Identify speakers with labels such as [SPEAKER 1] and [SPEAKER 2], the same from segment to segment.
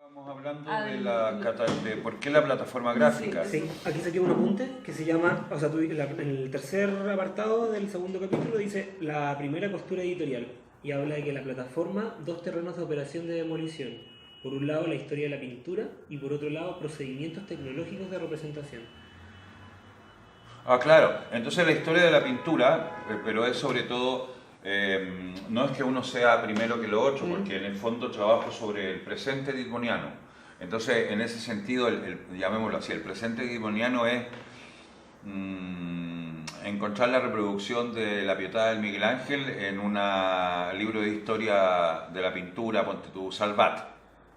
[SPEAKER 1] Estamos hablando de por qué la plataforma gráfica.
[SPEAKER 2] Sí, aquí saqué un apunte que se llama, o sea, en el tercer apartado del segundo capítulo dice la primera costura editorial y habla de que la plataforma, dos terrenos de operación de demolición. Por un lado la historia de la pintura y por otro lado procedimientos tecnológicos de representación.
[SPEAKER 1] Ah, claro. Entonces la historia de la pintura, pero es sobre todo, no es que uno sea primero que lo otro, porque en el fondo trabajo sobre el presente ditmoniano. Entonces, en ese sentido, llamémoslo así, el presente ditmoniano es encontrar la reproducción de la Pietà del Miguel Ángel en un libro de historia de la pintura, ponte tú, Salvat.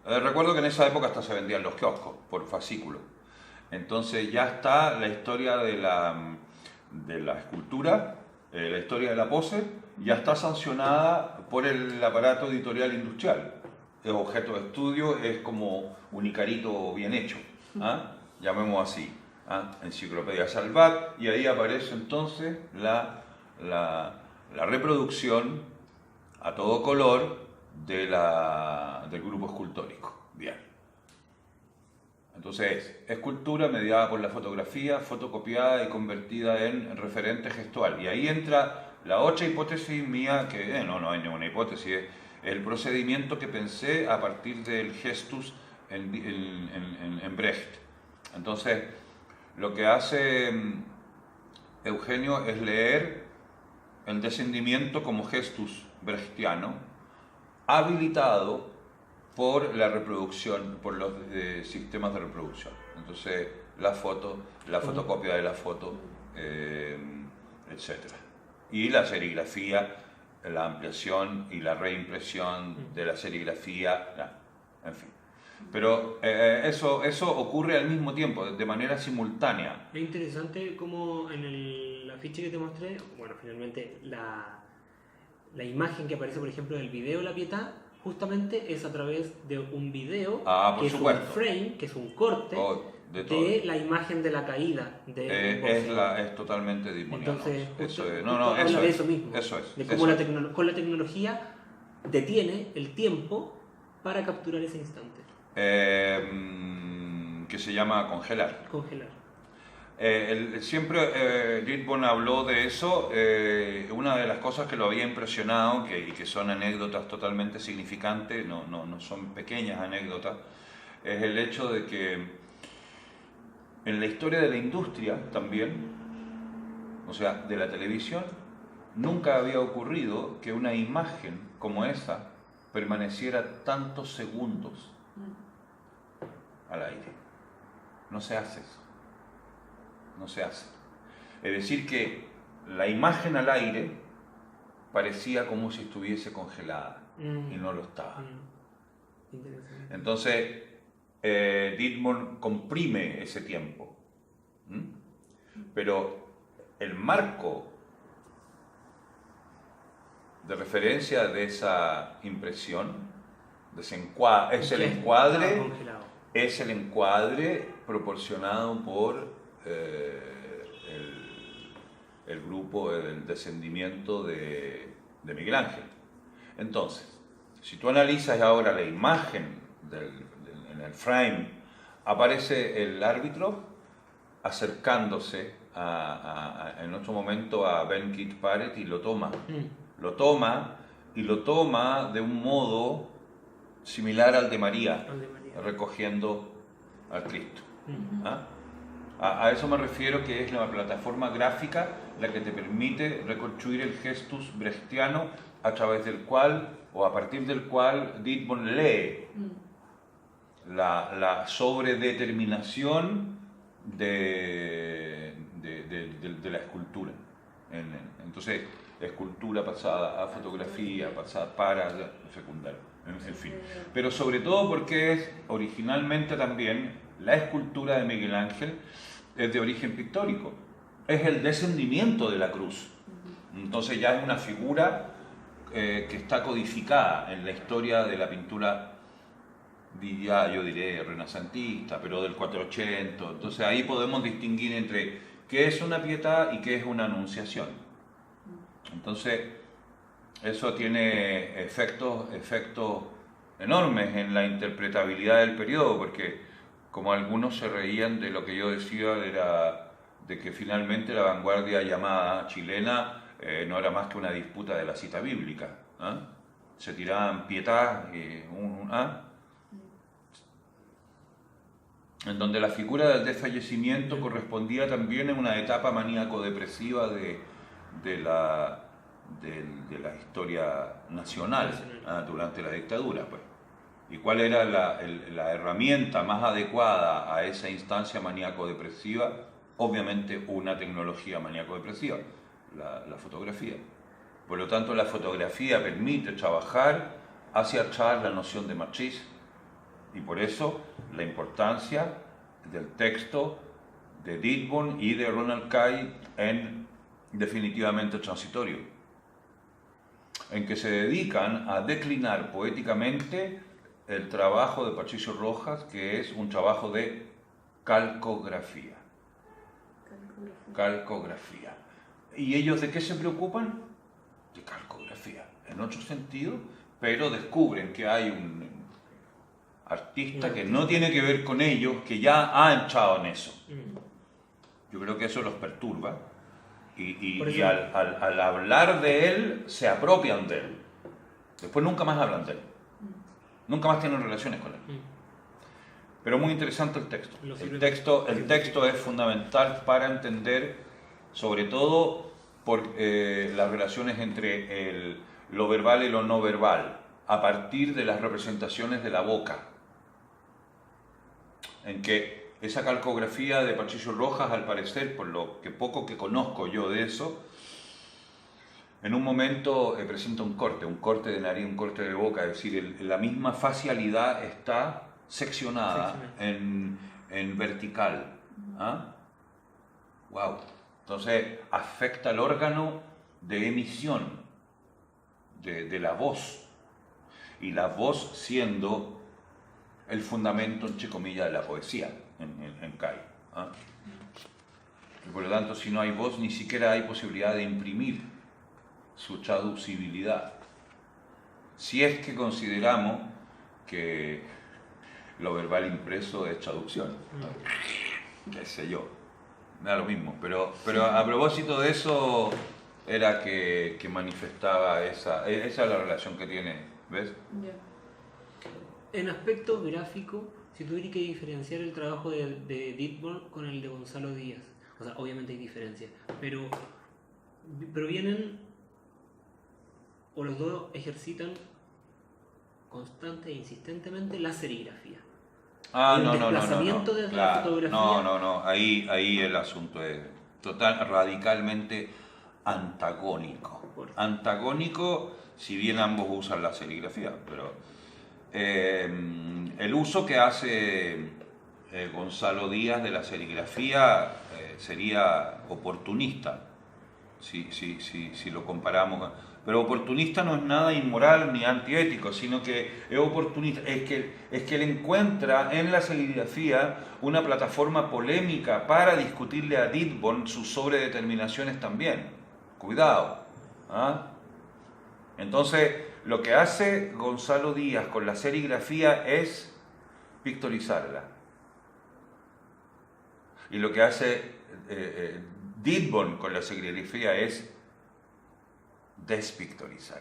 [SPEAKER 1] Recuerdo que en esa época hasta se vendían los kioscos por fascículo. Entonces ya está la historia de la escultura, la historia de la pose, ya está sancionada por el aparato editorial industrial. Es objeto de estudio, es como un Icarito bien hecho, ¿ah? Llamemos así, ¿ah? Enciclopedia Salvat, y ahí aparece entonces la reproducción a todo color del grupo escultórico. Bien. Entonces, escultura mediada por la fotografía, fotocopiada y convertida en referente gestual. Y ahí entra la otra hipótesis mía, que no hay ninguna hipótesis, es el procedimiento que pensé a partir del gestus en Brecht. Entonces, lo que hace Eugenio es leer el descendimiento como gestus brechtiano, habilitado por la reproducción, por los sistemas de reproducción. Entonces, la foto, la fotocopia de la foto, etc. Y la serigrafía, la ampliación y la reimpresión de la serigrafía, en fin. Pero eso ocurre al mismo tiempo, de manera simultánea.
[SPEAKER 2] Es interesante como en el afiche que te mostré, bueno, finalmente la imagen que aparece, por ejemplo, en el video de la Pietà, justamente es a través de un video que es un frame, que es un corte de la imagen de la caída
[SPEAKER 1] es totalmente ditmoniano.
[SPEAKER 2] Entonces,
[SPEAKER 1] eso es.
[SPEAKER 2] Habla de eso mismo.
[SPEAKER 1] Eso es.
[SPEAKER 2] De cómo con la tecnología detiene el tiempo para capturar ese instante.
[SPEAKER 1] Que se llama congelar.
[SPEAKER 2] Congelar.
[SPEAKER 1] Siempre Ritborn habló de eso. Una de las cosas que lo había impresionado, y que son anécdotas totalmente significantes, no son pequeñas anécdotas, es el hecho de que en la historia de la industria también, o sea, de la televisión, nunca había ocurrido que una imagen como esa permaneciera tantos segundos al aire. No se hace eso. No se hace. Es decir, que la imagen al aire parecía como si estuviese congelada y no lo estaba. Entonces, Ditmond comprime ese tiempo. Pero el marco de referencia de esa impresión, es el encuadre proporcionado por el grupo del descendimiento de Miguel Ángel. Entonces, si tú analizas ahora la imagen en el frame, aparece el árbitro acercándose en otro momento a Ben Keith Barrett y lo toma de un modo similar al de María, recogiendo al Cristo. ¿Ah? A eso me refiero, que es la plataforma gráfica la que te permite reconstruir el gestus brechtiano a través del cual, o a partir del cual, Ditmond lee la sobredeterminación de la escultura. Entonces, escultura pasada a fotografía, pasada para secundaria, en fin. Pero sobre todo porque es originalmente también la escultura de Miguel Ángel es de origen pictórico, es el descendimiento de la cruz. Entonces ya es una figura que está codificada en la historia de la pintura, yo diré renacentista, pero del 480. Entonces ahí podemos distinguir entre qué es una Pietà y qué es una anunciación. Entonces eso tiene efectos enormes en la interpretabilidad del periodo, porque como algunos se reían de lo que yo decía, era de que finalmente la vanguardia llamada chilena no era más que una disputa de la cita bíblica. ¿Ah? Se tiraban pietá, en donde la figura del desfallecimiento correspondía también en una etapa maníaco-depresiva de la historia nacional durante la dictadura. Pues. ¿Y cuál era la herramienta más adecuada a esa instancia maníaco-depresiva? Obviamente una tecnología maníaco-depresiva, la fotografía. Por lo tanto, la fotografía permite trabajar hacia atrás la noción de machis, y por eso la importancia del texto de Didbon y de Ronald Kay en Definitivamente Transitorio, en que se dedican a declinar poéticamente el trabajo de Patricio Rojas, que es un trabajo de calcografía. Calcografía. ¿Y ellos de qué se preocupan? De calcografía, en otro sentido, pero descubren que hay un artista que no tiene que ver con ellos, que ya ha entrado en eso. Yo creo que eso los perturba y al hablar de él se apropian de él. Después nunca más hablan de él. Nunca más tienen relaciones con él. Pero muy interesante el texto. El texto es fundamental para entender, sobre todo, las relaciones entre lo verbal y lo no verbal, a partir de las representaciones de la boca. En que esa calcografía de Patricio Rojas, al parecer, por lo que poco que conozco yo de eso, en un momento presenta un corte de nariz, un corte de boca, es decir, la misma facialidad está seccionada en vertical. ¿Ah? Wow. Entonces afecta el órgano de emisión de la voz, y la voz siendo el fundamento, entre comillas, de la poesía en Kay. ¿Ah? Y por lo tanto, si no hay voz, ni siquiera hay posibilidad de imprimir su traducibilidad. Si es que consideramos que lo verbal impreso es traducción. Qué sé yo, me da lo mismo. Pero a propósito de eso, era que manifestaba esa es la relación que tiene, ¿ves?
[SPEAKER 2] Yeah. En aspecto gráfico, si tuviera que diferenciar el trabajo de Didbon con el de Gonzalo Díaz, o sea, obviamente hay diferencia, pero vienen, o los dos ejercitan constante e insistentemente la serigrafía.
[SPEAKER 1] No.
[SPEAKER 2] Desplazamiento de la fotografía.
[SPEAKER 1] No. Ahí el asunto es radicalmente antagónico. Antagónico, si bien ambos usan la serigrafía, pero el uso que hace Gonzalo Díaz de la serigrafía sería oportunista, si lo comparamos con... Pero oportunista no es nada inmoral ni antiético, sino que es oportunista, es que él encuentra en la serigrafía una plataforma polémica para discutirle a Didbon sus sobredeterminaciones también. Cuidado. ¿Ah? Entonces, lo que hace Gonzalo Díaz con la serigrafía es pictorizarla. Y lo que hace Didbon con la serigrafía es despictorizar.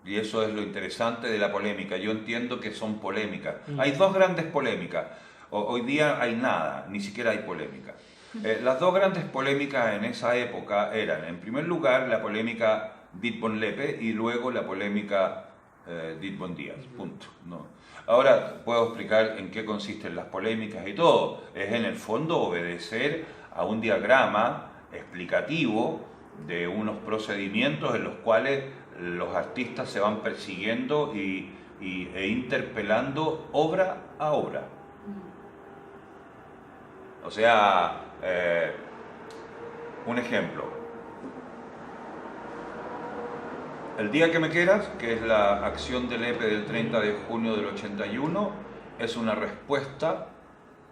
[SPEAKER 1] Y eso es lo interesante de la polémica. Yo entiendo que son polémicas. Hay dos grandes polémicas. Hoy día hay nada, ni siquiera hay polémica. Las dos grandes polémicas en esa época eran, en primer lugar, la polémica Didbon-Lepe y luego la polémica Didbon-Díaz. Punto. No. Ahora puedo explicar en qué consisten las polémicas y todo. Es en el fondo obedecer a un diagrama explicativo de unos procedimientos en los cuales los artistas se van persiguiendo e interpelando obra a obra. O sea, un ejemplo. El día que me quieras, que es la acción del Lepe del 30 de junio del 81, es una respuesta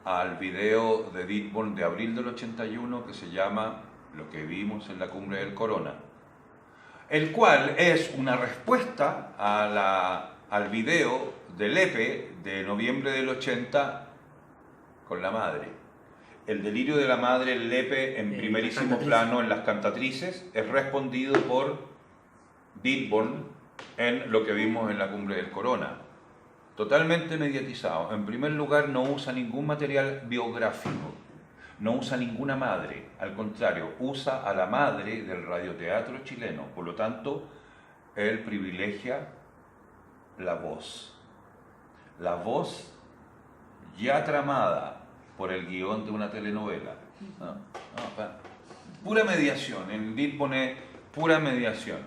[SPEAKER 1] al video de Didbon de abril del 81 que se llama Lo que vimos en la cumbre del Corona. el cual es una respuesta al video de Lepe de noviembre del 80 con la madre. El delirio de la madre, el Lepe en primerísimo plano en las cantatrices, es respondido por Ditborn en lo que vimos en la Cumbre del Corona. Totalmente mediatizado. En primer lugar, no usa ningún material biográfico, no usa ninguna madre, al contrario, usa a la madre del radioteatro chileno. Por lo tanto, él privilegia la voz ya tramada por el guión de una telenovela. Pura mediación, en DIT pone pura mediación.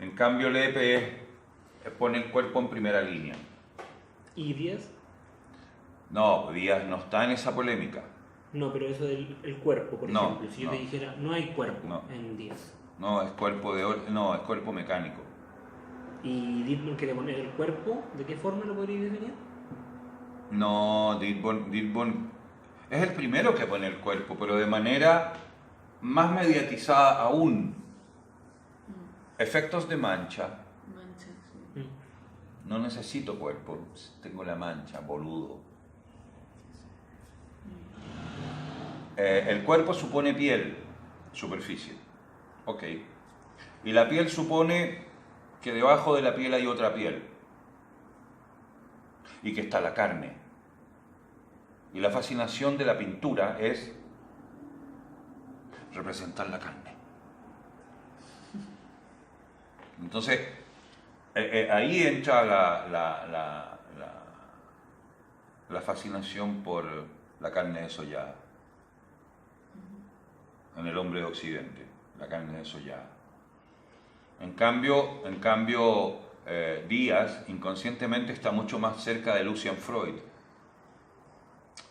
[SPEAKER 1] En cambio Lepe pone el cuerpo en primera línea.
[SPEAKER 2] ¿Y Díaz?
[SPEAKER 1] No, Díaz no está en esa polémica.
[SPEAKER 2] No, pero eso del el cuerpo, por ejemplo. Si yo te dijera, no hay cuerpo en Díaz.
[SPEAKER 1] No, es cuerpo es cuerpo mecánico.
[SPEAKER 2] ¿Y Ditborn quiere poner el cuerpo? ¿De qué forma lo podría definir?
[SPEAKER 1] No, Ditborn es el primero que pone el cuerpo, pero de manera más mediatizada aún. Efectos de mancha.
[SPEAKER 3] Sí.
[SPEAKER 1] No necesito cuerpo, tengo la mancha, boludo. El cuerpo supone piel, superficie. Ok. Y la piel supone que debajo de la piel hay otra piel. Y que está la carne. Y la fascinación de la pintura es representar la carne. Entonces, ahí entra la fascinación por la carne desollada. En el hombre de Occidente, la carne desollada. En cambio Díaz inconscientemente está mucho más cerca de Lucian Freud,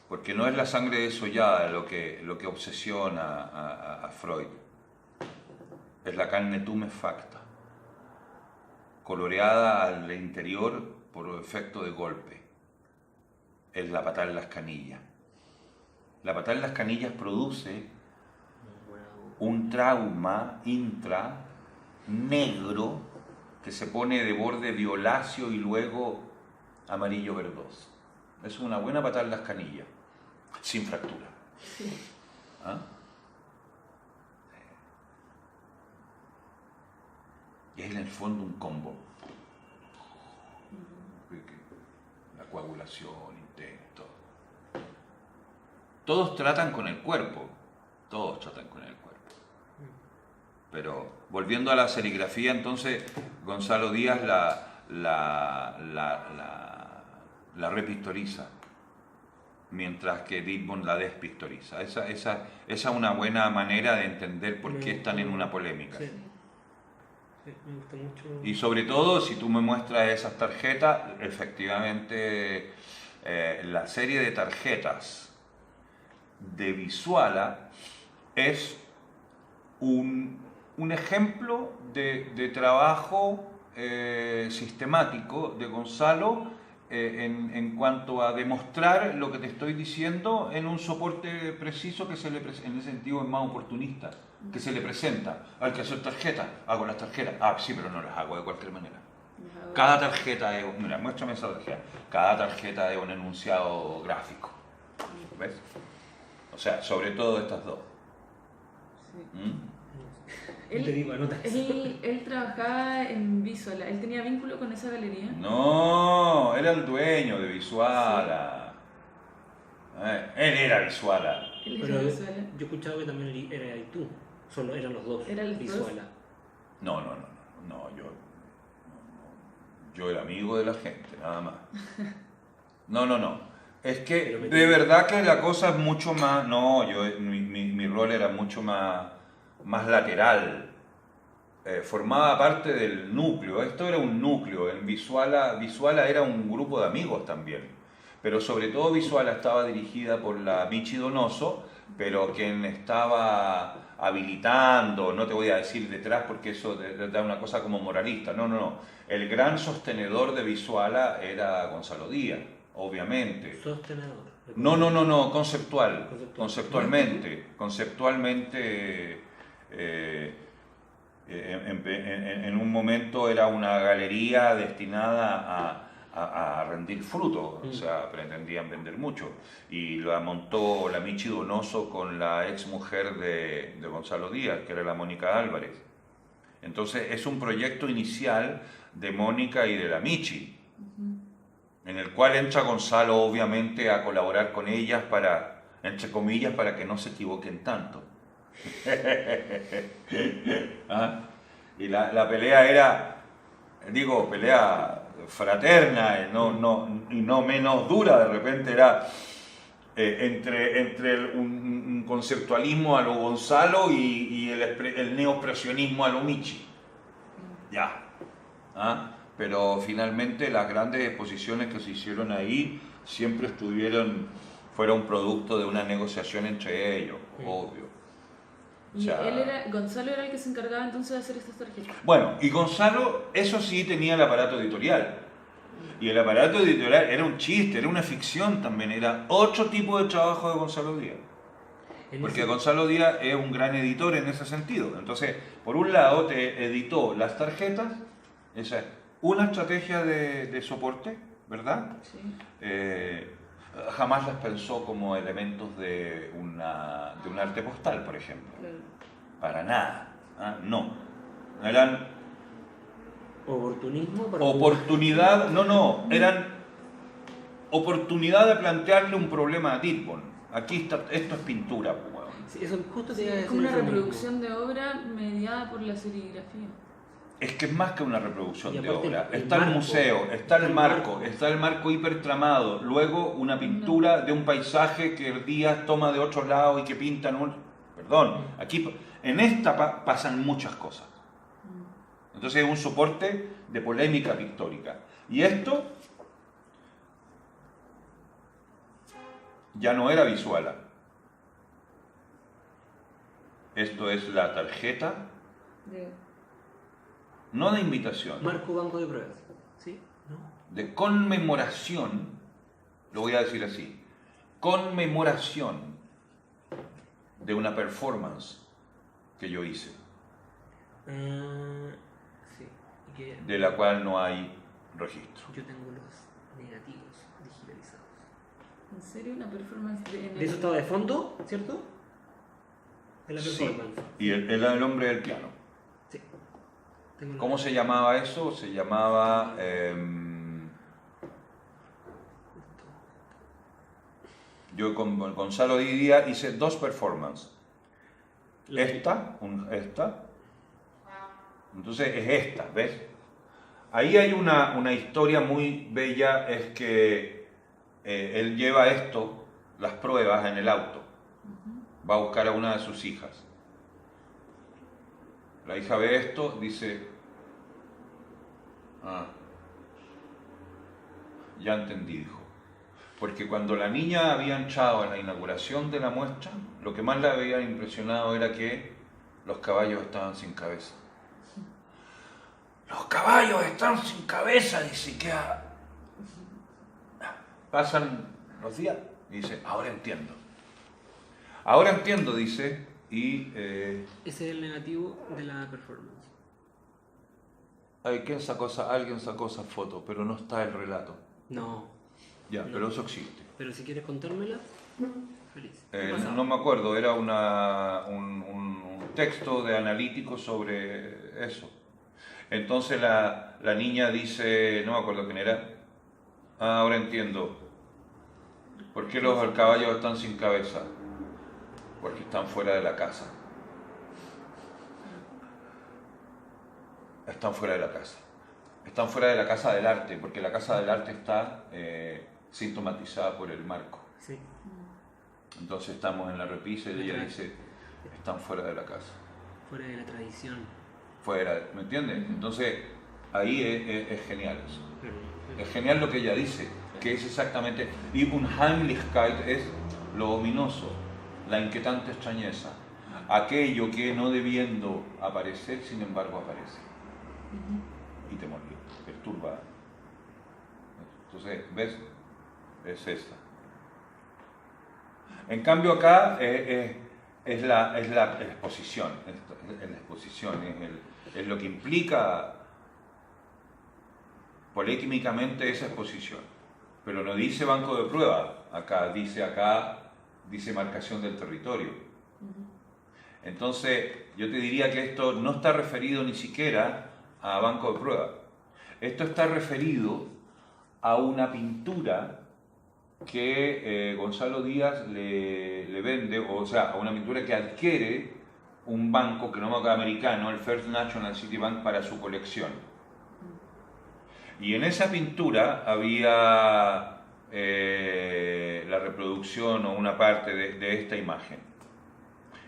[SPEAKER 1] porque no es la sangre desollada lo que obsesiona a Freud, es la carne tumefacta, coloreada al interior por efecto de golpe. Es la patada en las canillas. La patada en las canillas produce un trauma intra negro que se pone de borde violáceo y luego amarillo verdoso. Es una buena patada en las canillas, sin fractura.
[SPEAKER 3] Sí.
[SPEAKER 1] ¿Ah? Y es en el fondo un combo. La coagulación, intento. Todos tratan con el cuerpo. Todos tratan con el cuerpo. Pero volviendo a la serigrafía, entonces Gonzalo Díaz la repictoriza, mientras que Ditborn la despictoriza. Esa es una buena manera de entender por qué están en una polémica.
[SPEAKER 2] Sí. Sí, me gusta mucho.
[SPEAKER 1] Y sobre todo, si tú me muestras esas tarjetas, efectivamente la serie de tarjetas de Visuala es un ejemplo de trabajo sistemático de Gonzalo en cuanto a demostrar lo que te estoy diciendo en un soporte preciso que en ese sentido es más oportunista, que se le presenta. Hay que hacer tarjetas, hago las tarjetas. Ah, sí, pero no las hago de cualquier manera. Cada tarjeta es, mira, muéstrame esa tarjeta. Cada tarjeta es un enunciado gráfico. ¿Ves? O sea, sobre todo estas dos.
[SPEAKER 3] Sí.
[SPEAKER 1] ¿Mm?
[SPEAKER 3] Él trabajaba en Visuala. ¿Él tenía vínculo con esa galería?
[SPEAKER 1] No, era el dueño de Visuala. Sí. Él era Visuala.
[SPEAKER 2] Pero yo escuchaba que también era y tú. Solo eran los dos.
[SPEAKER 3] ¿Eran los
[SPEAKER 2] Visuala.
[SPEAKER 1] No, yo era amigo de la gente, nada más. No. Es que de verdad que la cosa es mucho más. No, mi rol era mucho más lateral. Formaba parte del núcleo. Esto era un núcleo. En Visuala era un grupo de amigos también. Pero sobre todo Visuala estaba dirigida por la Michi Donoso, pero quien estaba habilitando, no te voy a decir detrás porque eso da una cosa como moralista, no. El gran sostenedor de Visuala era Gonzalo Díaz, obviamente.
[SPEAKER 2] Sostenedor.
[SPEAKER 1] No, conceptualmente. En un momento era una galería destinada a rendir fruto, o sea, pretendían vender mucho. Y la montó la Michi Donoso con la ex mujer de Gonzalo Díaz, que era la Mónica Álvarez. Entonces es un proyecto inicial de Mónica y de la Michi, en el cual entra Gonzalo obviamente a colaborar con ellas para, entre comillas, para que no se equivoquen tanto. ¿Ah? Y la pelea era, digo, pelea fraterna y no menos dura. De repente era entre un conceptualismo a lo Gonzalo y el neoexpresionismo a lo Michi. Ya. ¿Ah? Pero finalmente las grandes exposiciones que se hicieron ahí siempre fueron producto de una negociación entre ellos, obvio. O
[SPEAKER 3] Y
[SPEAKER 1] sea,
[SPEAKER 3] Gonzalo era el que se encargaba entonces de hacer estas tarjetas.
[SPEAKER 1] bueno, y Gonzalo, eso sí, tenía el aparato editorial. Y el aparato editorial era un chiste, era una ficción también, era otro tipo de trabajo de Gonzalo Díaz. Porque Gonzalo Díaz es un gran editor en ese sentido. Entonces, por un lado, te editó las tarjetas, esa es una estrategia de soporte, ¿verdad?
[SPEAKER 3] Sí.
[SPEAKER 1] Jamás las pensó como elementos de un arte postal, por ejemplo.
[SPEAKER 3] Claro.
[SPEAKER 1] Para nada. ¿Ah? No. Eran
[SPEAKER 2] Oportunismo para
[SPEAKER 1] oportunidad, eran oportunidad de plantearle un problema a Tippon. Aquí está, esto es pintura, pues, weón.
[SPEAKER 2] Sí, eso justo te
[SPEAKER 3] Sí,
[SPEAKER 2] iba a
[SPEAKER 3] es
[SPEAKER 2] decir
[SPEAKER 3] como una
[SPEAKER 2] eso mismo.
[SPEAKER 3] reproducción de obra mediada por la serigrafía.
[SPEAKER 1] Es que es más que una reproducción
[SPEAKER 2] Y
[SPEAKER 1] de
[SPEAKER 2] aparte
[SPEAKER 1] obra.
[SPEAKER 2] el
[SPEAKER 1] Está el
[SPEAKER 2] marco.
[SPEAKER 1] museo, está el marco, está el marco hipertramado, luego una pintura de un paisaje que Díaz toma de otro lado y que pintan un... Perdón, aquí en esta pasan muchas cosas. Entonces es un soporte de polémica pictórica. Y esto ya no era visual. Esto es la tarjeta, no de invitación,
[SPEAKER 2] Marco banco de pruebas. ¿Sí? ¿No?
[SPEAKER 1] de conmemoración, lo voy a decir así, conmemoración de una performance que yo hice,
[SPEAKER 2] Sí. Y que
[SPEAKER 1] de la cual no hay registro.
[SPEAKER 2] yo tengo los negativos digitalizados.
[SPEAKER 3] ¿En serio? Una performance
[SPEAKER 2] De eso estaba de fondo, ¿cierto? De la
[SPEAKER 1] Sí,
[SPEAKER 2] performance.
[SPEAKER 1] y él era el hombre del piano.
[SPEAKER 2] Sí. Tengo
[SPEAKER 1] ¿Cómo se llamaba eso? Se llamaba... yo con Gonzalo Díaz hice dos performances. Esta. Entonces es esta, ¿ves? Ahí hay una historia muy bella, es que él lleva esto, las pruebas, en el auto. Va a buscar a una de sus hijas. La hija ve esto, dice, ya entendí, dijo. Porque cuando la niña había entrado en la inauguración de la muestra, lo que más la había impresionado era que los caballos estaban sin cabeza. Los caballos están sin cabeza, dice, que pasan los días y dice, ahora entiendo. Ahora entiendo, dice, y...
[SPEAKER 2] Ese es el negativo de la performance.
[SPEAKER 1] alguien sacó esa foto, pero no está el relato.
[SPEAKER 2] No.
[SPEAKER 1] Ya,
[SPEAKER 2] No.
[SPEAKER 1] pero eso existe.
[SPEAKER 2] Pero si quieres contármela, feliz. ¿Qué pasaba?
[SPEAKER 1] No me acuerdo, era un texto de analítico sobre eso. Entonces la niña dice, no me acuerdo quién era, ahora entiendo. ¿Por qué los caballos están sin cabeza? Porque están fuera de la casa. Están fuera de la casa. Están fuera de la casa del arte, porque la casa del arte está sintomatizada por el marco.
[SPEAKER 2] Sí.
[SPEAKER 1] Entonces estamos en la repisa y ella dice, están fuera de la casa.
[SPEAKER 2] Fuera de la tradición.
[SPEAKER 1] Fuera, ¿me entiendes? Entonces ahí es genial eso.
[SPEAKER 2] Pero,
[SPEAKER 1] Es genial lo que ella dice, que es exactamente, y Unheimlichkeit es lo ominoso, la inquietante extrañeza, aquello que no debiendo aparecer, sin embargo aparece. Y te molesta, perturba. Entonces, ¿ves? Es esta. En cambio acá es la exposición, es la exposición, es lo que implica polémicamente esa exposición. Pero no dice banco de prueba, acá dice marcación del territorio. Entonces, yo te diría que esto no está referido ni siquiera a banco de prueba. Esto está referido a una pintura que Gonzalo Díaz le vende, o sea, a una pintura que adquiere un banco americano, el First National City Bank, para su colección. Y en esa pintura había la reproducción o una parte de esta imagen.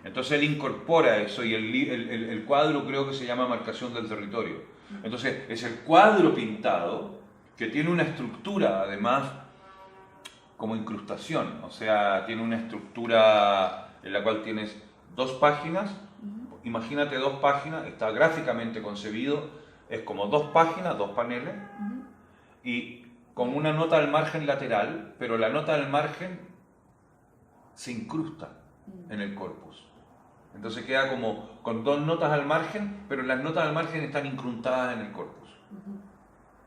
[SPEAKER 1] Entonces él incorpora eso y el cuadro creo que se llama Marcación del Territorio. Entonces es el cuadro pintado que tiene una estructura además como incrustación, o sea, tiene una estructura en la cual tienes 2 páginas, imagínate 2 páginas, está gráficamente concebido, es como 2 páginas, 2 paneles, y con una nota al margen lateral, pero la nota al margen se incrusta en el corpus. Entonces queda como con 2 notas al margen, pero las notas al margen están incrustadas en el corpus.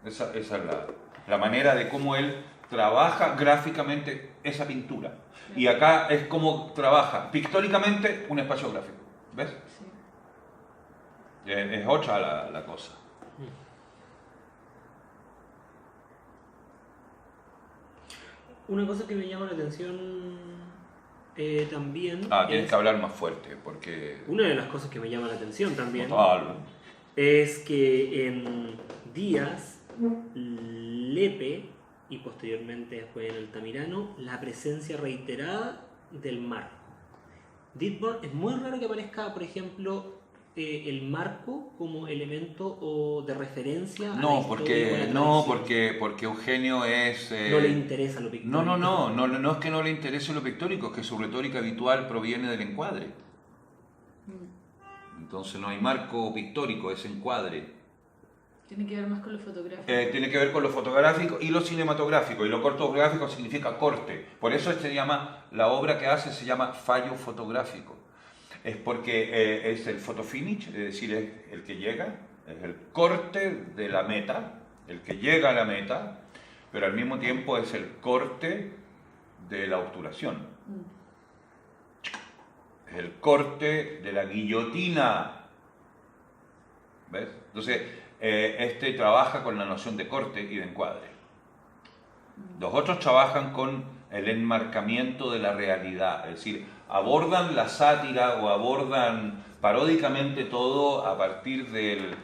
[SPEAKER 1] Esa es la manera de cómo él trabaja gráficamente esa pintura. Y acá es como trabaja pictóricamente un espacio gráfico. ¿Ves? Sí. Es otra la cosa.
[SPEAKER 2] Una cosa que me llama la atención también.
[SPEAKER 1] Tienes que hablar más fuerte, porque.
[SPEAKER 2] Una de las cosas que me llama la atención también
[SPEAKER 1] Total.
[SPEAKER 2] es que en Díaz, Lepe y posteriormente después en Altamirano, la presencia reiterada del marco. Dithborn es muy raro que aparezca, por ejemplo, el marco como elemento de referencia a la historia,
[SPEAKER 1] porque Eugenio es...
[SPEAKER 2] no le interesa lo pictórico.
[SPEAKER 1] No es que no le interese lo pictórico, es que su retórica habitual proviene del encuadre. Entonces no hay marco pictórico, es encuadre.
[SPEAKER 3] Tiene que ver más con lo fotográfico.
[SPEAKER 1] Tiene que ver con lo fotográfico y lo cinematográfico, y lo cortográfico significa corte. Por eso la obra que hace se llama fallo fotográfico. Es porque es el photo finish, es decir, es el que llega, es el corte de la meta, el que llega a la meta, pero al mismo tiempo es el corte de la obturación. Es el corte de la guillotina. ¿Ves? Entonces, trabaja con la noción de corte y de encuadre. Los otros trabajan con el enmarcamiento de la realidad, es decir, abordan la sátira o abordan paródicamente todo a partir del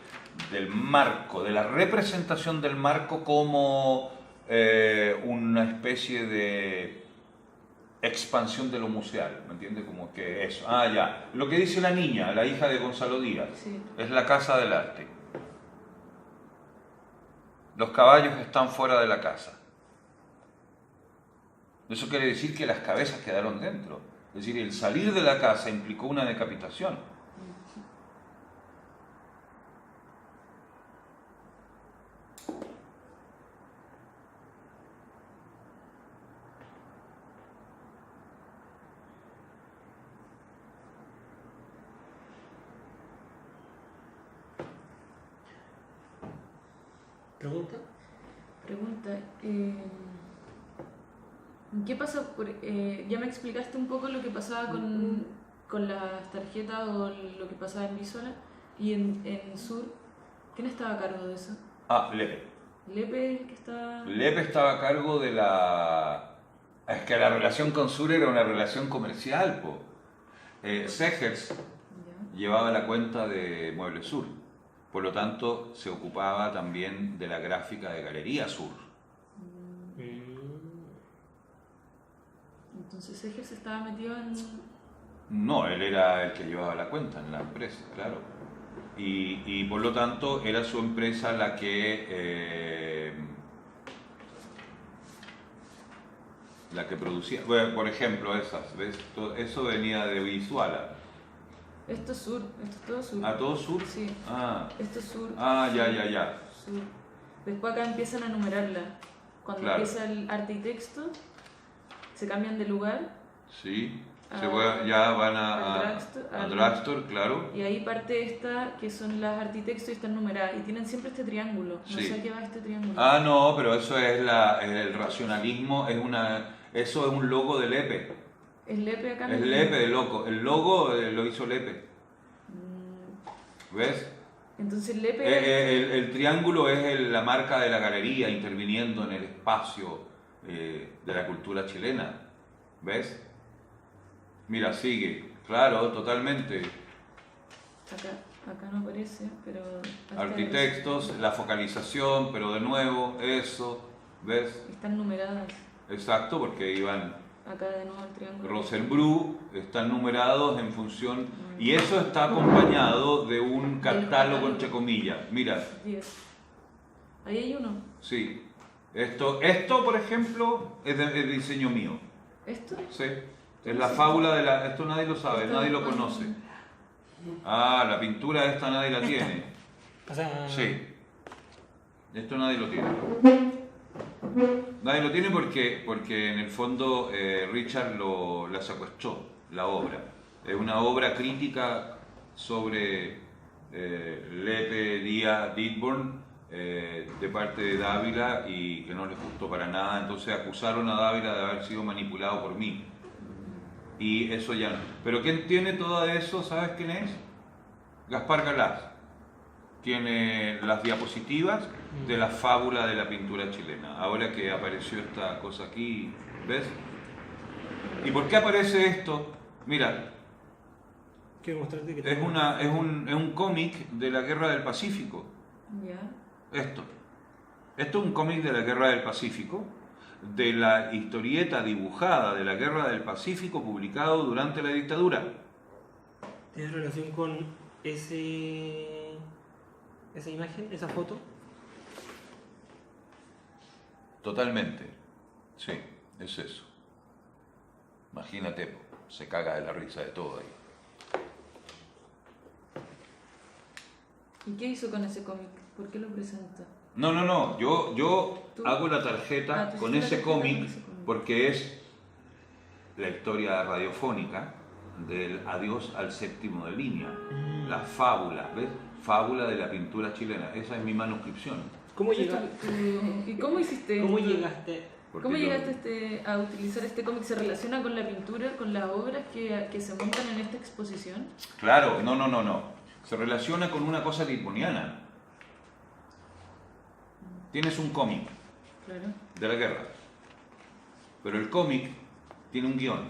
[SPEAKER 1] marco, de la representación del marco como una especie de expansión de lo museal, ¿me entiendes? Como que eso, lo que dice la niña, la hija de Gonzalo Díaz, sí. Es la casa del arte. Los caballos están fuera de la casa. Eso quiere decir que las cabezas quedaron dentro. Es decir, el salir de la casa implicó una decapitación.
[SPEAKER 2] ¿Pregunta?
[SPEAKER 3] ¿Qué pasa? Ya me explicaste un poco lo que pasaba con las tarjetas o lo que pasaba en Visuala y en Sur. ¿Quién estaba a cargo de eso?
[SPEAKER 1] Lepe.
[SPEAKER 3] Lepe que estaba...
[SPEAKER 1] Lepe estaba a cargo de la... Es que la relación con Sur era una relación comercial, po. Segers llevaba la cuenta de Mueble Sur. Por lo tanto, se ocupaba también de la gráfica de Galería Sur.
[SPEAKER 3] Entonces Segers estaba metido en...
[SPEAKER 1] No, él era el que llevaba la cuenta en la empresa, claro. Y por lo tanto era su empresa la que producía. Bueno, por ejemplo, esas, ¿ves? Eso venía de Visuala.
[SPEAKER 3] Esto es Sur, esto es todo Sur.
[SPEAKER 1] ¿Todo Sur?
[SPEAKER 3] Sí. Esto es Sur.
[SPEAKER 1] Ya.
[SPEAKER 3] Sur. Después acá empiezan a numerarla. Cuando empieza el arte y texto, se cambian de lugar.
[SPEAKER 1] Sí. ya van
[SPEAKER 3] al
[SPEAKER 1] a Dragstore, claro.
[SPEAKER 3] Y ahí parte esta, que son las artitextos y están numeradas. Y tienen siempre este triángulo. No
[SPEAKER 1] Sí.
[SPEAKER 3] sé a qué va este triángulo.
[SPEAKER 1] Ah, no, pero eso es el racionalismo, eso es un logo de Lepe.
[SPEAKER 3] ¿Es Lepe acá?
[SPEAKER 1] Es Lepe de loco. El logo lo hizo Lepe. ¿Ves?
[SPEAKER 3] Entonces Lepe...
[SPEAKER 1] El triángulo es la marca de la galería interviniendo en el espacio de la cultura chilena. ¿Ves? Mira, sigue. Claro, totalmente.
[SPEAKER 3] Acá no aparece, pero...
[SPEAKER 1] Arquitectos, la focalización, pero de nuevo, eso. ¿Ves?
[SPEAKER 3] Están numeradas.
[SPEAKER 1] Exacto, porque iban...
[SPEAKER 3] Acá de nuevo el triángulo.
[SPEAKER 1] Rosenbru, están numerados en función... Y eso está acompañado de un catálogo entre comillas. Mira.
[SPEAKER 3] 10. Ahí hay uno.
[SPEAKER 1] Sí. Esto por ejemplo, es de diseño mío.
[SPEAKER 3] ¿Esto?
[SPEAKER 1] Sí. Es la fábula de la... Esto nadie lo sabe, nadie lo conoce. Ah, la pintura esta nadie la tiene.
[SPEAKER 2] O sea...
[SPEAKER 1] Sí. Esto nadie lo tiene. Nadie lo tiene porque en el fondo Richard la secuestró, la obra. Es una obra crítica sobre Lepe Díaz Ditborn de parte de Dávila y que no les gustó para nada. Entonces acusaron a Dávila de haber sido manipulado por mí. Y eso ya no. Pero ¿quién tiene todo eso? ¿Sabes quién es? Gaspar Galaz. Tiene las diapositivas de la fábula de la pintura chilena. Ahora que apareció esta cosa aquí, ¿ves? ¿Y por qué aparece esto? Mira,
[SPEAKER 2] Quiero mostrarte que
[SPEAKER 1] es un cómic de la Guerra del Pacífico.
[SPEAKER 3] Ya.
[SPEAKER 1] Esto es un cómic de la Guerra del Pacífico, de la historieta dibujada de la Guerra del Pacífico publicado durante la dictadura.
[SPEAKER 2] ¿Tiene relación con esa imagen, esa foto?
[SPEAKER 1] Totalmente. Sí, es eso. Imagínate, se caga de la risa de todo ahí.
[SPEAKER 3] ¿Y qué hizo con ese cómic? ¿Por qué lo presenta?
[SPEAKER 1] No. Yo
[SPEAKER 3] ¿Tú?
[SPEAKER 1] hago la tarjeta
[SPEAKER 3] ¿tú
[SPEAKER 1] con
[SPEAKER 3] hiciste
[SPEAKER 1] ese
[SPEAKER 3] la tarjeta
[SPEAKER 1] cómic
[SPEAKER 3] con ese cómic?
[SPEAKER 1] porque es la historia radiofónica del adiós al séptimo de línea. La fábula, ¿ves? Fábula de la pintura chilena. Esa es mi manuscripción.
[SPEAKER 2] ¿Cómo
[SPEAKER 3] ¿Y
[SPEAKER 2] llegaste?
[SPEAKER 3] cómo hiciste?
[SPEAKER 2] ¿Cómo
[SPEAKER 3] esto?
[SPEAKER 2] llegaste?
[SPEAKER 1] Porque
[SPEAKER 3] ¿Cómo
[SPEAKER 1] yo-
[SPEAKER 3] llegaste a utilizar este cómic? ¿Se relaciona con la pintura, con las obras que se montan en esta exposición?
[SPEAKER 1] Claro, no. Se relaciona con una cosa ditboniana. Tienes un cómic
[SPEAKER 3] Claro.
[SPEAKER 1] de la guerra, pero el cómic tiene un guión,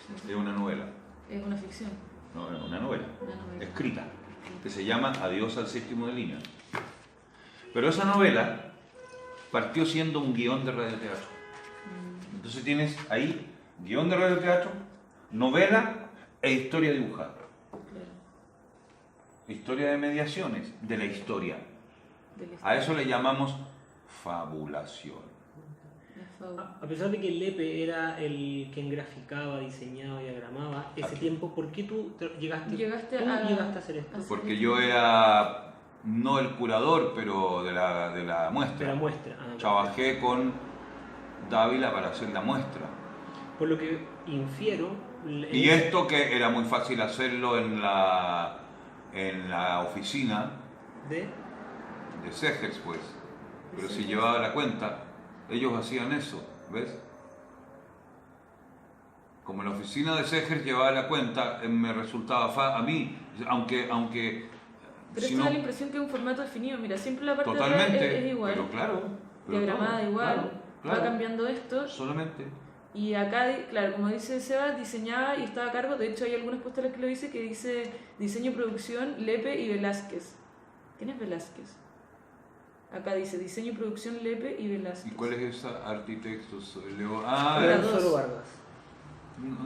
[SPEAKER 3] Sí.
[SPEAKER 1] es una novela,
[SPEAKER 3] Es una ficción.
[SPEAKER 1] no, una novela,
[SPEAKER 3] Una novela.
[SPEAKER 1] escrita, que se llama Adiós al séptimo de línea. Pero esa novela partió siendo un guión de radioteatro. Entonces tienes ahí guión de radioteatro, novela e historia dibujada.
[SPEAKER 3] Claro.
[SPEAKER 1] Historia de mediaciones de la historia.
[SPEAKER 3] Del
[SPEAKER 1] A eso le llamamos fabulación.
[SPEAKER 3] La fábula.
[SPEAKER 2] A pesar de que Lepe era el quien graficaba, diseñaba y diagramaba ese
[SPEAKER 1] Aquí.
[SPEAKER 2] tiempo, ¿por qué tú llegaste
[SPEAKER 3] Llegaste
[SPEAKER 2] a
[SPEAKER 3] a
[SPEAKER 2] hacer esto?
[SPEAKER 3] hacer-
[SPEAKER 1] Porque yo era no el curador, pero de la
[SPEAKER 2] De
[SPEAKER 1] muestra.
[SPEAKER 2] la muestra. Ah,
[SPEAKER 1] Trabajé con Dávila para hacer la muestra.
[SPEAKER 2] por lo que infiero...
[SPEAKER 1] Y esto que era muy fácil hacerlo en la oficina
[SPEAKER 2] de...
[SPEAKER 1] de Segers, pues. Pero si llevaba la cuenta, ellos hacían eso, ¿ves? Como la oficina de Segers llevaba la cuenta, me resultaba a mí, aunque
[SPEAKER 3] Pero
[SPEAKER 1] si
[SPEAKER 3] esto
[SPEAKER 1] no,
[SPEAKER 3] da la impresión que es un formato definido. Mira, siempre la parte de
[SPEAKER 1] totalmente,
[SPEAKER 3] atrás es igual.
[SPEAKER 1] pero claro, pero
[SPEAKER 3] Diagramada
[SPEAKER 1] todo,
[SPEAKER 3] igual.
[SPEAKER 1] claro,
[SPEAKER 3] Va cambiando esto.
[SPEAKER 1] solamente.
[SPEAKER 3] Y acá, claro, como dice Seba, diseñaba y estaba a cargo. De hecho, hay algunos pósteres que lo dice que dice diseño, producción, Lepe y Velázquez. ¿Quién es Velázquez? Acá dice diseño, producción, Lepe y Velázquez.
[SPEAKER 1] ¿Y cuál es esa arquitectos?
[SPEAKER 3] La dos.
[SPEAKER 2] Solo Vargas.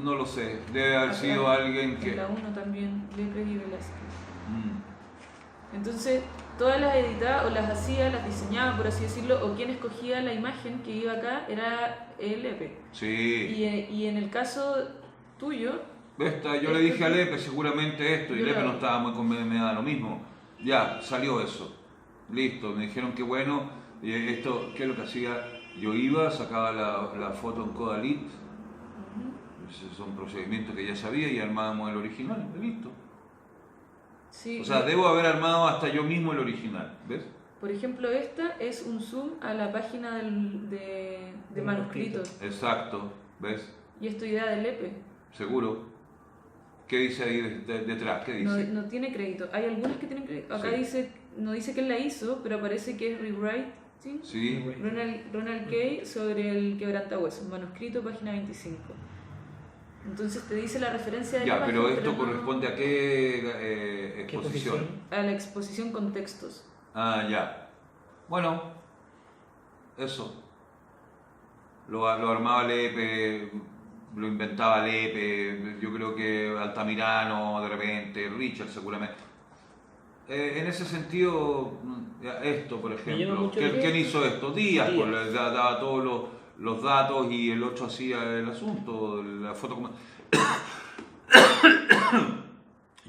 [SPEAKER 1] No lo sé, debe haber
[SPEAKER 3] Acá,
[SPEAKER 1] sido alguien
[SPEAKER 3] en
[SPEAKER 1] que...
[SPEAKER 3] la 1 también, Lepe y Velázquez.
[SPEAKER 1] Mm,
[SPEAKER 3] Entonces, todas las editaba o las hacía, las diseñaba, por así decirlo, o quien escogía la imagen que iba acá era el Lepe.
[SPEAKER 1] sí.
[SPEAKER 3] Y en el caso tuyo,
[SPEAKER 1] Yo le dije a Lepe seguramente esto y
[SPEAKER 3] Yo
[SPEAKER 1] Lepe
[SPEAKER 3] lo-
[SPEAKER 1] no estaba muy convencido, me da lo mismo. Ya, salió eso. Listo, me dijeron que bueno, esto, ¿qué es lo que hacía? Yo iba, sacaba la foto en Codalit, Esos son procedimientos que ya sabía y armábamos el original, listo.
[SPEAKER 3] Sí,
[SPEAKER 1] O sea, debo haber armado hasta yo mismo el original, ¿ves?
[SPEAKER 3] por ejemplo, esta es un zoom a la página de manuscritos.
[SPEAKER 1] Exacto, ¿ves?
[SPEAKER 3] Y es tu idea del EPE.
[SPEAKER 1] Seguro. ¿Qué dice ahí detrás? ¿Qué
[SPEAKER 3] No,
[SPEAKER 1] dice?
[SPEAKER 3] no tiene crédito. Hay algunas que tienen crédito. Acá
[SPEAKER 1] Sí.
[SPEAKER 3] dice, no dice que él la hizo, pero parece que es rewriting.
[SPEAKER 1] Sí.
[SPEAKER 3] Ronald Kay sobre el quebrantahuesos, manuscrito, página 25. Entonces te dice la referencia de la
[SPEAKER 1] Ya, pero
[SPEAKER 3] página,
[SPEAKER 1] esto
[SPEAKER 3] no
[SPEAKER 1] corresponde a qué
[SPEAKER 2] ¿Qué
[SPEAKER 1] exposición.
[SPEAKER 2] posición?
[SPEAKER 3] a la exposición con textos.
[SPEAKER 1] Ah, ya. Bueno, eso. Lo armaba Lepe, lo inventaba Lepe, yo creo que Altamirano de repente, Richard seguramente. En ese sentido, esto por
[SPEAKER 2] llama
[SPEAKER 1] ejemplo,
[SPEAKER 2] mucho
[SPEAKER 1] ¿quién hizo esto? Díaz,
[SPEAKER 2] Díaz.
[SPEAKER 1] pues, le daba todos los datos y el otro hacía el asunto, la foto.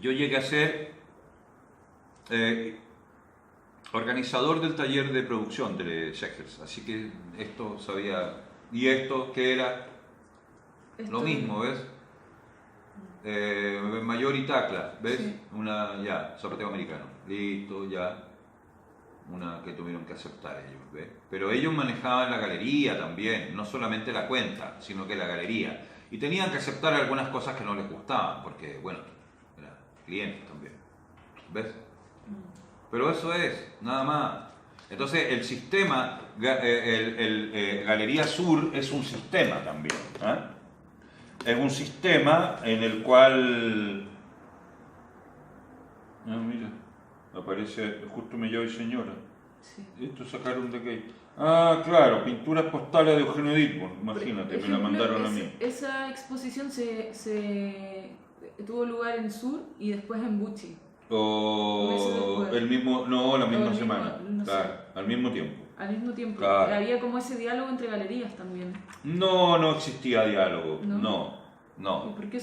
[SPEAKER 1] Yo llegué a ser organizador del taller de producción de Shekels, así que esto sabía, y esto que era lo mismo, ¿ves? Mayor y tacla, ¿ves?
[SPEAKER 3] Sí.
[SPEAKER 1] Una, ya, zapateo americano, listo, ya, una que tuvieron que aceptar ellos, ¿ves? Pero ellos manejaban la galería también, no solamente la cuenta, sino que la galería, y tenían que aceptar algunas cosas que no les gustaban, porque, bueno, eran clientes también, ¿ves? Pero eso es, nada más. Entonces el sistema, Galería Sur es un sistema también. ¿Eh? Es un sistema en el cual... Ah, mira, aparece justo me y señora.
[SPEAKER 3] Sí.
[SPEAKER 1] Esto sacaron de qué. Ah, claro, pinturas postales de Eugenio Ditborn, imagínate, me la mandaron a mí.
[SPEAKER 3] Esa exposición se tuvo lugar en Sur y después en Bucci. Meses
[SPEAKER 1] O
[SPEAKER 3] después.
[SPEAKER 1] el mismo, no, la misma
[SPEAKER 3] el mismo,
[SPEAKER 1] semana,
[SPEAKER 3] no sé.
[SPEAKER 1] claro, al mismo tiempo.
[SPEAKER 3] Al mismo tiempo.
[SPEAKER 1] Claro.
[SPEAKER 3] Había como ese diálogo entre galerías también.
[SPEAKER 1] No existía diálogo,
[SPEAKER 3] ¿No? ¿Y
[SPEAKER 1] no.
[SPEAKER 3] por qué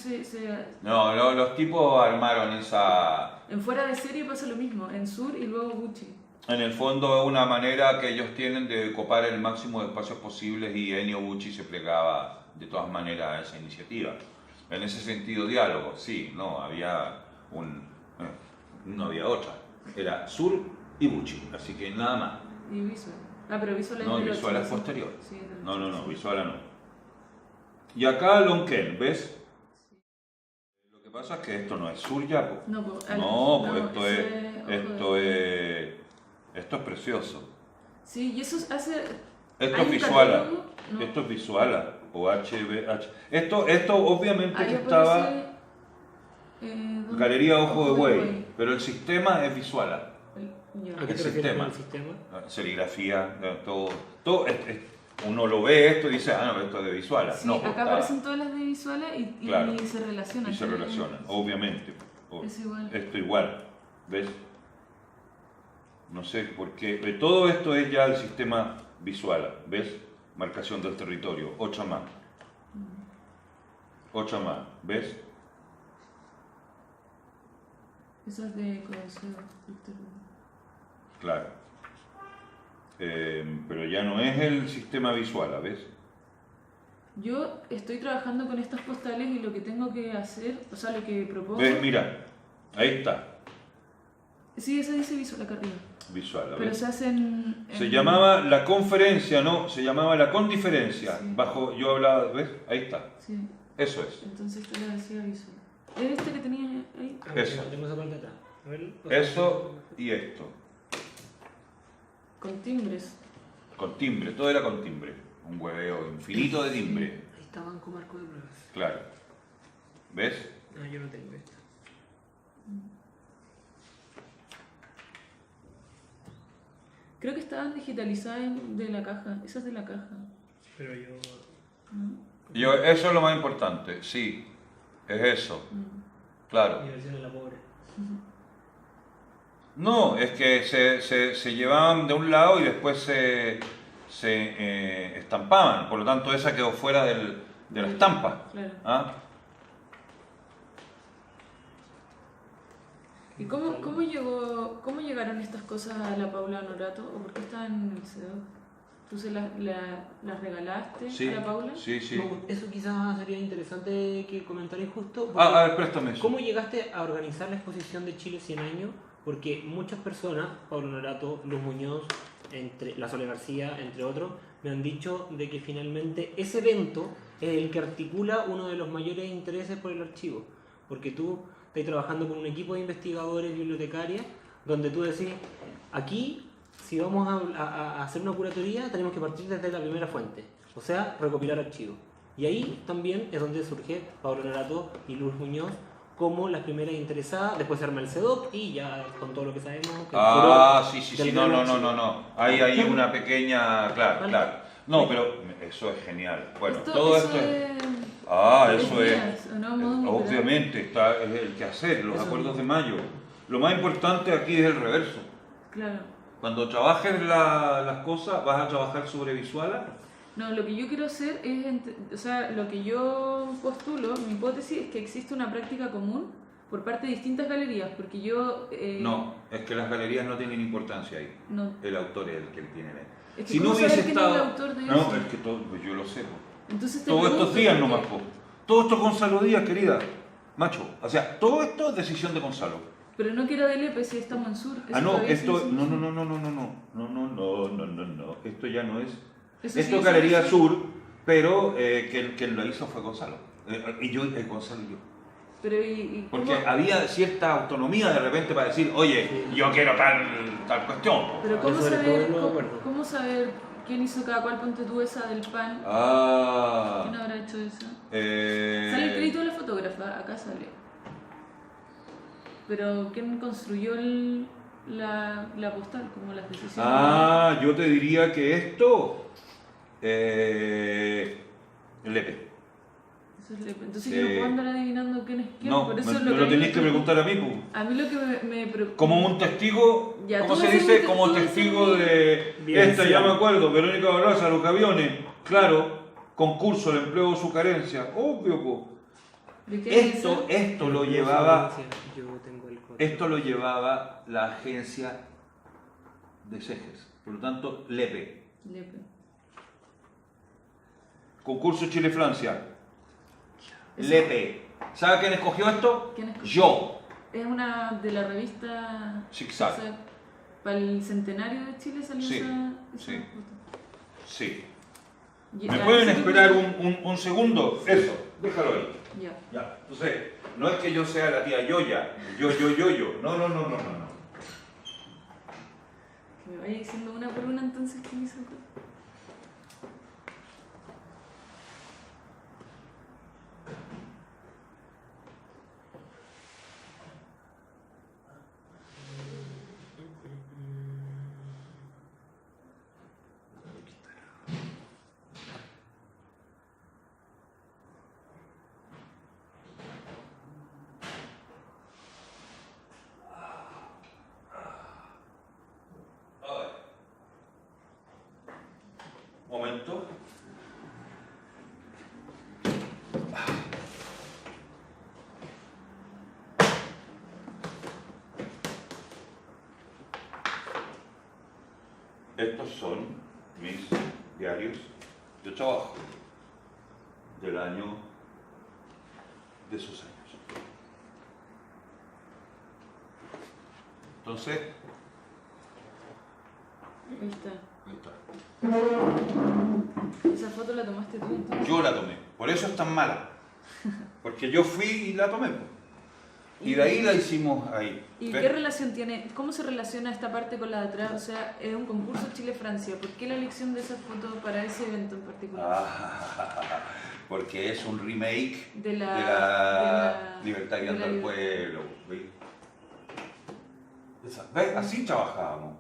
[SPEAKER 1] No, los tipos armaron esa...
[SPEAKER 3] En Fuera de Serie pasa lo mismo, en Sur y luego Bucci.
[SPEAKER 1] En el fondo es una manera que ellos tienen de copar el máximo de espacios posibles y Ennio Bucci se plegaba de todas maneras a esa iniciativa. En ese sentido, diálogo, sí, no había no había otra. Era Sur y Bucci, así que nada más.
[SPEAKER 3] Y Visual. Ah, pero Visual es
[SPEAKER 1] No,
[SPEAKER 3] del
[SPEAKER 1] Visual es
[SPEAKER 3] 8,
[SPEAKER 1] posterior.
[SPEAKER 3] sí, del
[SPEAKER 1] No,
[SPEAKER 3] 8, sí.
[SPEAKER 1] Visual no. Y acá Lonquén, ¿ves? Lo que pasa es que esto no es Sur ya, po.
[SPEAKER 3] No, pues,
[SPEAKER 1] No, pues
[SPEAKER 3] ese
[SPEAKER 1] esto es precioso.
[SPEAKER 3] Sí, y eso hace...
[SPEAKER 1] Esto
[SPEAKER 3] ¿hay
[SPEAKER 1] es
[SPEAKER 3] un
[SPEAKER 1] Visuala.
[SPEAKER 3] catálogo? No.
[SPEAKER 1] Esto es Visuala o HBH. Esto obviamente
[SPEAKER 3] Ahí
[SPEAKER 1] que
[SPEAKER 3] aparece,
[SPEAKER 1] estaba
[SPEAKER 3] ¿dónde?
[SPEAKER 1] Galería Ojo de Buey,
[SPEAKER 3] Buey.
[SPEAKER 1] pero el sistema es Visuala.
[SPEAKER 3] Ya.
[SPEAKER 2] ¿A qué
[SPEAKER 1] El
[SPEAKER 2] te refieres
[SPEAKER 1] sistema.
[SPEAKER 2] con el sistema?
[SPEAKER 1] Serigrafía, todo uno lo ve esto y dice, no, esto es de Visuala.
[SPEAKER 3] Sí,
[SPEAKER 1] No,
[SPEAKER 3] acá
[SPEAKER 1] está-
[SPEAKER 3] aparecen todas las de Visuala y
[SPEAKER 1] Claro.
[SPEAKER 3] se relacionan.
[SPEAKER 1] y se relacionan, obviamente.
[SPEAKER 3] Es igual.
[SPEAKER 1] Esto igual, ¿ves? No sé por qué. Todo esto es ya el sistema Visuala, ¿ves? Marcación del territorio, 8 más. 8 más, ¿ves?
[SPEAKER 3] Eso es de Codoseo.
[SPEAKER 1] Claro. Pero ya no es el sistema Visuala, ¿ves?
[SPEAKER 3] Yo estoy trabajando con estas postales y lo que tengo que hacer, o sea, lo que propongo...
[SPEAKER 1] ¿Ves? Mira, ahí está,
[SPEAKER 3] Sí, esa dice Visual acá arriba.
[SPEAKER 1] Visuala,
[SPEAKER 3] Pero
[SPEAKER 1] ¿ves?
[SPEAKER 3] se hacen...
[SPEAKER 1] Se llamaba la conferencia, no, se llamaba la condiferencia.
[SPEAKER 3] Sí.
[SPEAKER 1] Bajo, yo hablaba, ¿ves? Ahí está.
[SPEAKER 3] Sí,
[SPEAKER 1] Eso es.
[SPEAKER 3] entonces esta la decía Visual. ¿Es este que tenía ahí?
[SPEAKER 2] A ver,
[SPEAKER 1] Eso.
[SPEAKER 2] tengo esa parte acá. A ver,
[SPEAKER 1] Eso y esto.
[SPEAKER 3] Con timbres.
[SPEAKER 1] Con timbre, todo era con timbre. Un hueveo infinito de timbre.
[SPEAKER 2] Ahí está Banco Marco de Pruebas.
[SPEAKER 1] Claro. ¿Ves?
[SPEAKER 2] No, yo no tengo esto.
[SPEAKER 3] Creo que estaban digitalizadas de la caja. Esa es de la caja.
[SPEAKER 2] Pero yo...
[SPEAKER 3] ¿No?
[SPEAKER 1] Eso es lo más importante, sí. Es eso. Claro.
[SPEAKER 2] Mi versión es la pobre.
[SPEAKER 1] No, es que se llevaban de un lado y después se estampaban. Por lo tanto, esa quedó fuera de la estampa.
[SPEAKER 3] Claro.
[SPEAKER 1] ¿Ah?
[SPEAKER 3] ¿Y cómo llegaron estas cosas a la Paula Honorato? ¿O por qué estaban en el CEDO? ¿Tú se las regalaste
[SPEAKER 1] Sí,
[SPEAKER 3] a la Paula?
[SPEAKER 1] sí, sí.
[SPEAKER 2] No, eso quizás sería interesante que comentarais justo. porque
[SPEAKER 1] A ver, préstame eso.
[SPEAKER 2] ¿Cómo llegaste a organizar la exposición de Chile 100 años? Porque muchas personas, Pablo Norato, Luz Muñoz, la Sole García, entre otros, me han dicho de que finalmente ese evento es el que articula uno de los mayores intereses por el archivo. Porque tú estás trabajando con un equipo de investigadores, bibliotecarias, donde tú decís, aquí, si vamos a hacer una curatoría, tenemos que partir desde la primera fuente, o sea, recopilar archivos. Y ahí también es donde surge Pablo Norato y Luz Muñoz como las primeras interesadas, después se arma el CEDOC y ya con todo lo que sabemos. Que
[SPEAKER 1] Sí, no. Hay una pequeña, claro,
[SPEAKER 2] Vale.
[SPEAKER 1] claro. No, pero eso es genial. Bueno, todo esto es... Eso es...
[SPEAKER 3] ¿O no?
[SPEAKER 1] Obviamente, es el quehacer, los
[SPEAKER 2] Eso
[SPEAKER 1] acuerdos de
[SPEAKER 2] mismo.
[SPEAKER 1] mayo. Lo más importante aquí es el reverso.
[SPEAKER 3] Claro.
[SPEAKER 1] Cuando trabajes las cosas, vas a trabajar sobre visuales.
[SPEAKER 3] No, lo que yo quiero hacer es, o sea, lo que yo postulo, mi hipótesis es que existe una práctica común por parte de distintas galerías, porque yo...
[SPEAKER 1] No, es que las galerías no tienen importancia ahí.
[SPEAKER 3] No.
[SPEAKER 1] El autor es el que tiene ahí.
[SPEAKER 3] Es que
[SPEAKER 1] Si no
[SPEAKER 3] ¿cómo saber
[SPEAKER 1] hubiese
[SPEAKER 3] quién es
[SPEAKER 1] estado...
[SPEAKER 3] el autor de
[SPEAKER 1] No,
[SPEAKER 3] eso?
[SPEAKER 1] es que todo, pues yo lo sé.
[SPEAKER 3] Entonces te
[SPEAKER 1] Todos
[SPEAKER 3] pregunto,
[SPEAKER 1] estos días
[SPEAKER 3] porque-
[SPEAKER 1] nomás, po. Todo esto Gonzalo Díaz, querida. Macho. O sea, todo esto es decisión de Gonzalo.
[SPEAKER 3] Pero no que era del EPE, si estamos en Sur. eso
[SPEAKER 1] No,
[SPEAKER 3] todavía
[SPEAKER 1] esto...
[SPEAKER 3] sigue siendo Sur.
[SPEAKER 1] No. Esto ya no es...
[SPEAKER 3] Eso
[SPEAKER 1] Esto
[SPEAKER 3] sigue
[SPEAKER 1] es Galería
[SPEAKER 3] siendo
[SPEAKER 1] Sur, pero quien lo hizo fue Gonzalo. Gonzalo y yo.
[SPEAKER 3] Pero ¿y cómo?
[SPEAKER 1] Porque había cierta autonomía de repente para decir, oye, yo quiero tal cuestión.
[SPEAKER 3] Pero ¿cómo
[SPEAKER 2] Sobre todo
[SPEAKER 3] saber,
[SPEAKER 2] no me acuerdo.
[SPEAKER 3] cómo saber quién hizo cada cual? Ponte tú esa del pan. ¿Quién
[SPEAKER 1] Ah.
[SPEAKER 3] habrá hecho eso? Sale el crédito de la fotógrafa, acá sale. Pero ¿quién construyó la postal? Como las decisiones.
[SPEAKER 1] Yo te diría que esto... Lepe.
[SPEAKER 3] Eso es Lepe. Entonces
[SPEAKER 1] Sí.
[SPEAKER 3] yo no puedo andar adivinando quién es quién.
[SPEAKER 1] No,
[SPEAKER 3] por eso
[SPEAKER 1] me
[SPEAKER 3] es lo
[SPEAKER 1] lo
[SPEAKER 3] que
[SPEAKER 1] tenéis que preguntar a mí, pues.
[SPEAKER 3] A mí lo que me preocupa.
[SPEAKER 1] Como un testigo,
[SPEAKER 3] Ya,
[SPEAKER 1] ¿cómo
[SPEAKER 3] tú
[SPEAKER 1] se
[SPEAKER 3] decís
[SPEAKER 1] dice?
[SPEAKER 3] que
[SPEAKER 1] Como
[SPEAKER 3] tú
[SPEAKER 1] testigo
[SPEAKER 3] decís-
[SPEAKER 1] de
[SPEAKER 2] Bien,
[SPEAKER 1] esta,
[SPEAKER 2] sí.
[SPEAKER 1] ya me acuerdo, Verónica Barraza, los aviones, claro, concurso, el empleo, sugerencia, obvio, po.
[SPEAKER 3] ¿De qué es
[SPEAKER 1] Esto
[SPEAKER 3] esa?
[SPEAKER 1] lo llevaba,
[SPEAKER 2] Yo tengo el código.
[SPEAKER 1] esto lo llevaba la agencia de Cejes, por lo tanto, LEPE.
[SPEAKER 3] Lepe.
[SPEAKER 1] Concurso Chile-Francia,
[SPEAKER 3] Esa-
[SPEAKER 1] LEPE. ¿Sabe quién escogió esto?
[SPEAKER 3] ¿Quién escogió?
[SPEAKER 1] Yo.
[SPEAKER 3] Es una de la revista.
[SPEAKER 1] Zigzag.
[SPEAKER 3] Zigzag. Para el centenario de Chile salió
[SPEAKER 1] Sí,
[SPEAKER 3] esa
[SPEAKER 1] sí.
[SPEAKER 3] foto.
[SPEAKER 1] Sí.
[SPEAKER 3] Y-
[SPEAKER 1] ¿Me
[SPEAKER 3] ya,
[SPEAKER 1] pueden
[SPEAKER 3] si tú-
[SPEAKER 1] esperar un segundo? Eso, déjalo ahí.
[SPEAKER 3] Ya.
[SPEAKER 1] Ya, entonces, no es que yo sea la tía Yoya, yo. No.
[SPEAKER 3] Que me vaya diciendo una por una entonces quién hizo qué.
[SPEAKER 1] Momento. Estos son mis diarios de trabajo del año de esos años. Entonces,
[SPEAKER 3] Ahí está.
[SPEAKER 1] ahí está.
[SPEAKER 3] Esa foto la tomaste tú entonces.
[SPEAKER 1] Yo la tomé, por eso es tan mala. Porque yo fui y la tomé. po. Y de ahí la hicimos ahí.
[SPEAKER 3] ¿Y
[SPEAKER 1] ¿Ves?
[SPEAKER 3] qué relación tiene? ¿Cómo se relaciona esta parte con la de atrás? O sea, es un concurso Chile-Francia. ¿Por qué la elección de esa foto para ese evento en particular?
[SPEAKER 1] Porque es un remake
[SPEAKER 3] De
[SPEAKER 1] de
[SPEAKER 3] la-
[SPEAKER 1] la Libertad
[SPEAKER 3] de
[SPEAKER 1] Guiando
[SPEAKER 3] la-
[SPEAKER 1] al Pueblo. ¿Ves? ¿Ves? Así trabajábamos.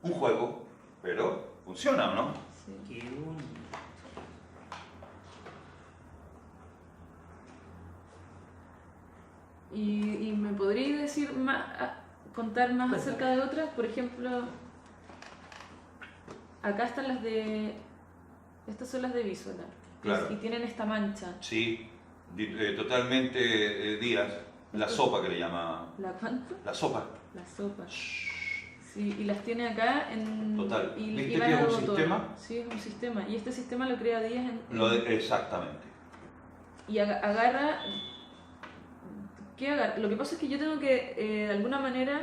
[SPEAKER 1] Un juego, pero funciona, ¿o no?
[SPEAKER 3] Sí.
[SPEAKER 2] Qué bonito.
[SPEAKER 3] ¿Y me podríais decir más, contar más acerca de otras? Por ejemplo, acá están las de... Estas son las de Visualar.
[SPEAKER 1] Claro.
[SPEAKER 3] Y tienen esta mancha.
[SPEAKER 1] Sí, totalmente Díaz. La sopa que le llama.
[SPEAKER 3] ¿La cuánto?
[SPEAKER 1] La sopa.
[SPEAKER 3] La sopa. Sí. Sí, y las tiene acá en...
[SPEAKER 1] Total.
[SPEAKER 3] Y,
[SPEAKER 1] ¿Viste
[SPEAKER 3] y van
[SPEAKER 1] que
[SPEAKER 3] a
[SPEAKER 1] es un
[SPEAKER 3] botón.
[SPEAKER 1] sistema?
[SPEAKER 3] Sí, es un sistema. Y este sistema lo crea Díaz
[SPEAKER 1] Exactamente.
[SPEAKER 3] y agarra... ¿Qué agarra? Lo que pasa es que yo tengo que, de alguna manera,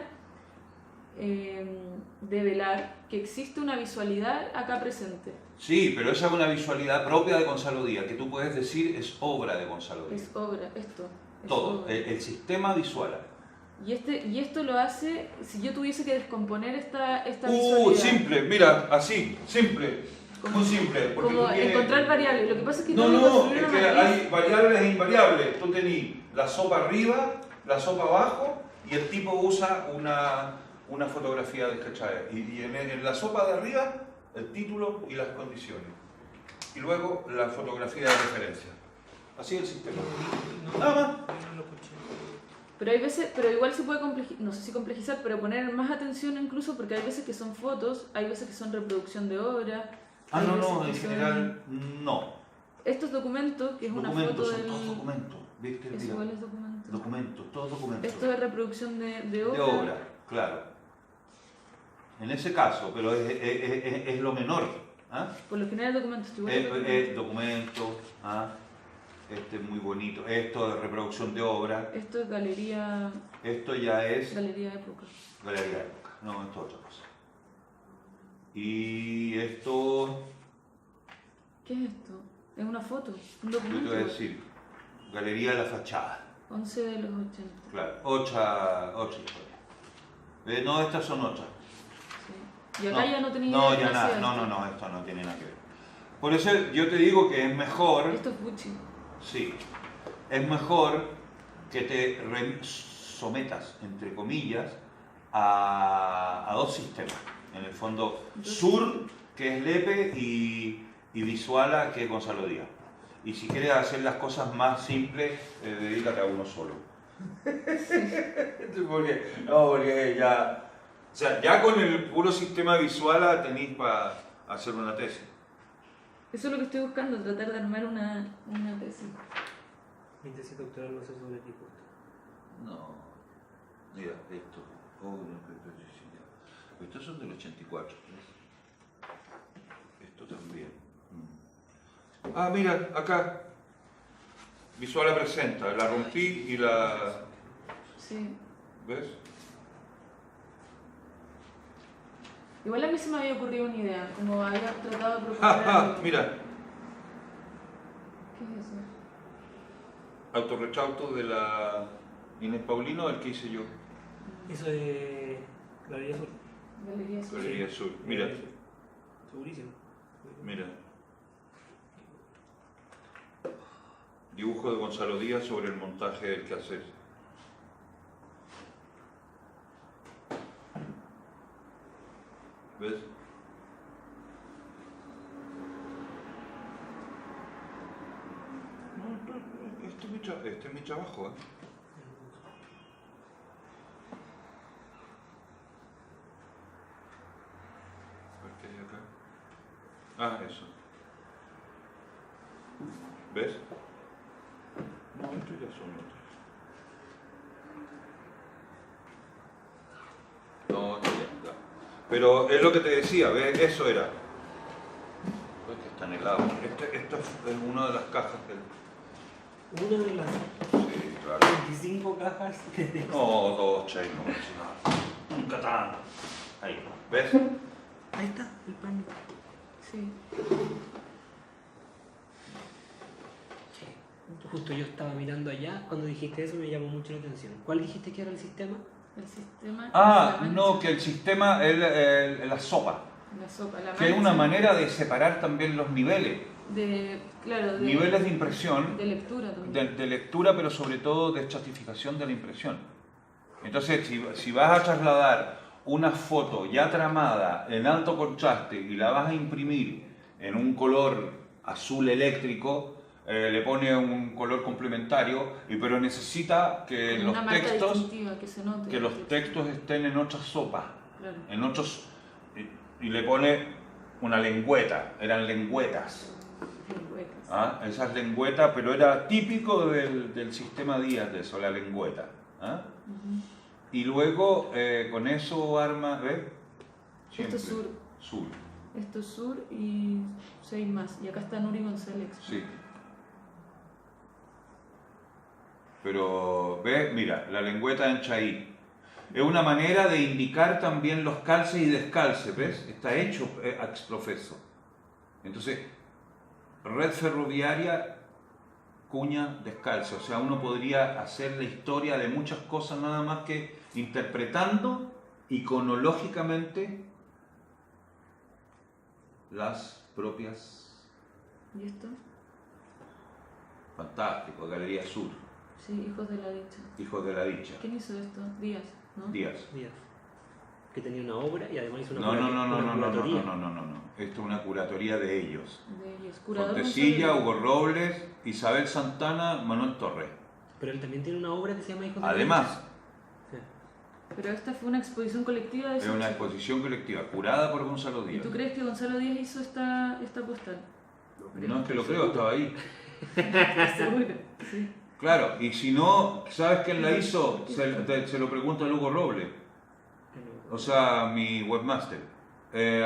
[SPEAKER 3] develar que existe una visualidad acá presente.
[SPEAKER 1] Sí, pero esa es una visualidad propia de Gonzalo Díaz, que tú puedes decir es obra de Gonzalo Díaz.
[SPEAKER 3] Es obra, esto. Es
[SPEAKER 1] Todo,
[SPEAKER 3] obra.
[SPEAKER 1] el sistema visual.
[SPEAKER 3] Y esto lo hace, si yo tuviese que descomponer esta visualidad.
[SPEAKER 1] Simple, mira, así, simple. Muy simple. Porque
[SPEAKER 3] Como
[SPEAKER 1] tú tienes-
[SPEAKER 3] encontrar variables. Lo que pasa es que
[SPEAKER 1] No,
[SPEAKER 3] tengo que
[SPEAKER 1] no,
[SPEAKER 3] construir
[SPEAKER 1] es
[SPEAKER 3] una
[SPEAKER 1] que
[SPEAKER 3] matriz.
[SPEAKER 1] hay variables e invariables. Tú tenés la sopa arriba, la sopa abajo, y el tipo usa una fotografía de ¿cachai? Y en la sopa de arriba, el título y las condiciones. Y luego la fotografía de referencia. Así es el sistema. Nada más.
[SPEAKER 2] No lo escuché.
[SPEAKER 3] Pero hay veces, pero igual se puede complejizar, no sé si complejizar, pero poner más atención incluso porque hay veces que son fotos, hay veces que son reproducción de obra. hay
[SPEAKER 1] No,
[SPEAKER 3] veces
[SPEAKER 1] no,
[SPEAKER 3] que
[SPEAKER 1] en
[SPEAKER 3] son-
[SPEAKER 1] general no.
[SPEAKER 3] Estos documentos, que es una
[SPEAKER 1] Documentos,
[SPEAKER 3] foto
[SPEAKER 1] son
[SPEAKER 3] del...
[SPEAKER 1] todos documentos. ¿Viste?
[SPEAKER 3] ¿Es
[SPEAKER 1] Mira,
[SPEAKER 3] igual es documento?
[SPEAKER 1] documentos, todos documentos.
[SPEAKER 3] Esto es reproducción de obra.
[SPEAKER 1] De obra, claro. En ese caso, pero es lo menor. ¿Ah?
[SPEAKER 3] Por lo general documentos. Igual es documento.
[SPEAKER 1] Documento, ¿ah? Este es muy bonito. Esto es reproducción de obra.
[SPEAKER 3] Esto es galería
[SPEAKER 1] Esto ya es
[SPEAKER 3] época.
[SPEAKER 1] galería de época. No, esto es otra cosa. Y esto,
[SPEAKER 3] ¿Qué es esto? Es una foto, un
[SPEAKER 1] yo te
[SPEAKER 3] documento.
[SPEAKER 1] voy a decir, galería de la fachada.
[SPEAKER 3] 11 de los 80.
[SPEAKER 1] Claro, ocho historias. No, estas son otras.
[SPEAKER 3] Sí. Y acá ya no tenía
[SPEAKER 1] No,
[SPEAKER 3] idea
[SPEAKER 1] ya
[SPEAKER 3] de
[SPEAKER 1] nada.
[SPEAKER 3] qué hacía
[SPEAKER 1] No, esto no tiene nada que ver. Por eso yo te digo que es mejor.
[SPEAKER 3] esto. Esto es Gucci.
[SPEAKER 1] Sí, es mejor que te sometas, entre comillas, a dos sistemas. En el fondo, Sur, que es Lepe, y Visuala, que es Gonzalo Díaz. Y si quieres hacer las cosas más simples, dedícate a uno solo. porque ya, o sea, ya con el puro sistema Visuala tenéis para hacer una tesis.
[SPEAKER 3] Eso es lo que estoy buscando, tratar de armar una tesis.
[SPEAKER 2] Mi tesis doctoral no sé sobre ti, justo.
[SPEAKER 1] No, mira, esto. Oh, no, estos son del 84. ¿Ves? Esto también. Ah, mira, acá. Visuala presenta. La rompí y la.
[SPEAKER 3] Sí.
[SPEAKER 1] ¿Ves?
[SPEAKER 3] Igual a mí se me había ocurrido una idea, como había tratado de proponer algo.
[SPEAKER 1] Mira,
[SPEAKER 3] ¿Qué es eso?
[SPEAKER 1] autorretrato de la Inés Paulino, el que hice yo.
[SPEAKER 2] Eso de Galería Sur.
[SPEAKER 3] Galería Sur.
[SPEAKER 1] Galería Sur. Mira,
[SPEAKER 2] Segurísimo.
[SPEAKER 1] mira. Dibujo de Gonzalo Díaz sobre el montaje del quehacer. ¿Ves? No, este es mi trabajo, ¿eh? A ver qué hay acá. Ah, eso. ¿Ves? No, estos ya son otros. No, ya. Pero es lo que te decía, ¿ves? Eso era. Es que está en el lado. Esto es una de las cajas del...
[SPEAKER 2] Una de las
[SPEAKER 1] Sí, claro.
[SPEAKER 2] 25 cajas que tengo.
[SPEAKER 1] No, dos, seis, no, no. Nunca tan. Ahí, ¿ves?
[SPEAKER 2] Ahí está, el pan.
[SPEAKER 3] Sí.
[SPEAKER 2] Justo yo estaba mirando allá, cuando dijiste eso me llamó mucho la atención. ¿Cuál dijiste que era el sistema?
[SPEAKER 3] El sistema.
[SPEAKER 1] Ah,
[SPEAKER 3] la
[SPEAKER 1] no,
[SPEAKER 3] mancha,
[SPEAKER 1] que el sistema es la sopa.
[SPEAKER 3] La sopa, la
[SPEAKER 1] Que es una
[SPEAKER 3] mancha
[SPEAKER 1] manera de separar también los niveles.
[SPEAKER 3] Claro,
[SPEAKER 1] Niveles de impresión.
[SPEAKER 3] de lectura también.
[SPEAKER 1] De lectura, pero sobre todo de estratificación de la impresión. Entonces, si vas a trasladar una foto ya tramada en alto contraste y la vas a imprimir en un color azul eléctrico, le pone un color complementario, pero necesita que
[SPEAKER 3] Como
[SPEAKER 1] los
[SPEAKER 3] una marca
[SPEAKER 1] textos,
[SPEAKER 3] distintiva, que se note.
[SPEAKER 1] que los textos estén en otra sopa,
[SPEAKER 3] Claro.
[SPEAKER 1] en otros, y le pone una lengüeta, eran lengüetas.
[SPEAKER 3] Huecas.
[SPEAKER 1] ¿Ah? Esas lengüetas, pero era típico del sistema Díaz de eso, la lengüeta. ¿Ah?
[SPEAKER 3] Ujú.
[SPEAKER 1] Y luego con eso arma, ¿ves? Siempre.
[SPEAKER 3] Esto es sur.
[SPEAKER 1] Sur,
[SPEAKER 3] Esto es sur y 6 más. Y acá está Nuri González.
[SPEAKER 1] sí. Pero, ¿ves? Mira, la lengüeta ancha ahí. Es una manera de indicar también los calces y descalces, ¿ves? Está hecho ex profeso. Entonces, red ferroviaria, cuña, descalce. O sea, uno podría hacer la historia de muchas cosas nada más que interpretando iconológicamente las propias.
[SPEAKER 3] ¿Y esto?
[SPEAKER 1] Fantástico, Galería Sur,
[SPEAKER 3] Sí, Hijos de la Dicha.
[SPEAKER 1] Hijos de la Dicha.
[SPEAKER 3] ¿Quién hizo esto? Díaz, ¿no?
[SPEAKER 1] Díaz.
[SPEAKER 2] Díaz. Que tenía una obra y además hizo una
[SPEAKER 1] No.
[SPEAKER 2] curatoría.
[SPEAKER 1] Esto es una curatoría de ellos.
[SPEAKER 3] De ellos. Curador
[SPEAKER 1] Fontecilla,
[SPEAKER 3] Gonzalo
[SPEAKER 1] Hugo Robles, Isabel Santana, Manuel Torres.
[SPEAKER 2] Pero él también tiene una obra que se llama Hijos de la
[SPEAKER 1] Además,
[SPEAKER 2] Dicha. Sí.
[SPEAKER 3] Pero esta fue una exposición colectiva de
[SPEAKER 1] es
[SPEAKER 3] esos
[SPEAKER 1] una
[SPEAKER 3] chicos.
[SPEAKER 1] exposición colectiva curada por Gonzalo
[SPEAKER 3] ¿Y
[SPEAKER 1] Díaz.
[SPEAKER 3] tú crees que Gonzalo Díaz hizo esta postal?
[SPEAKER 1] No es que lo creo, estaba ahí.
[SPEAKER 3] ¿Estás seguro? Sí.
[SPEAKER 1] Claro, y si no, ¿sabes quién la hizo? Se lo pregunto a Hugo Robles. O sea, mi webmaster,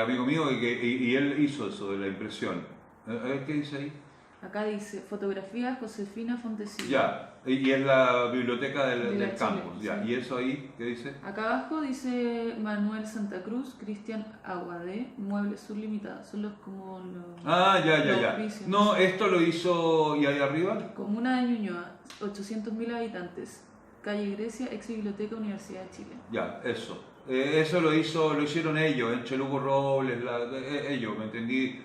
[SPEAKER 1] amigo mío, y él hizo eso de la impresión. A ver qué dice ahí.
[SPEAKER 3] Acá dice fotografía Josefina Fontecilla.
[SPEAKER 1] Ya, y es la biblioteca
[SPEAKER 3] De
[SPEAKER 1] del
[SPEAKER 3] la
[SPEAKER 1] campus.
[SPEAKER 3] Chile,
[SPEAKER 1] Ya,
[SPEAKER 3] sí.
[SPEAKER 1] ¿y eso ahí qué dice?
[SPEAKER 3] Acá abajo dice Manuel Santa Cruz, Cristian Aguadé, Muebles Sur Limitada. Son los como los...
[SPEAKER 1] Ah,
[SPEAKER 3] los
[SPEAKER 1] ya.
[SPEAKER 3] auspicios.
[SPEAKER 1] No, esto lo hizo, ¿y ahí arriba?
[SPEAKER 3] Comuna de Ñuñoa, 800.000 habitantes. Calle Grecia, ex Biblioteca Universidad de Chile.
[SPEAKER 1] Ya, eso. Eso lo hicieron ellos, entre Hugo Robles, ellos, me entendí,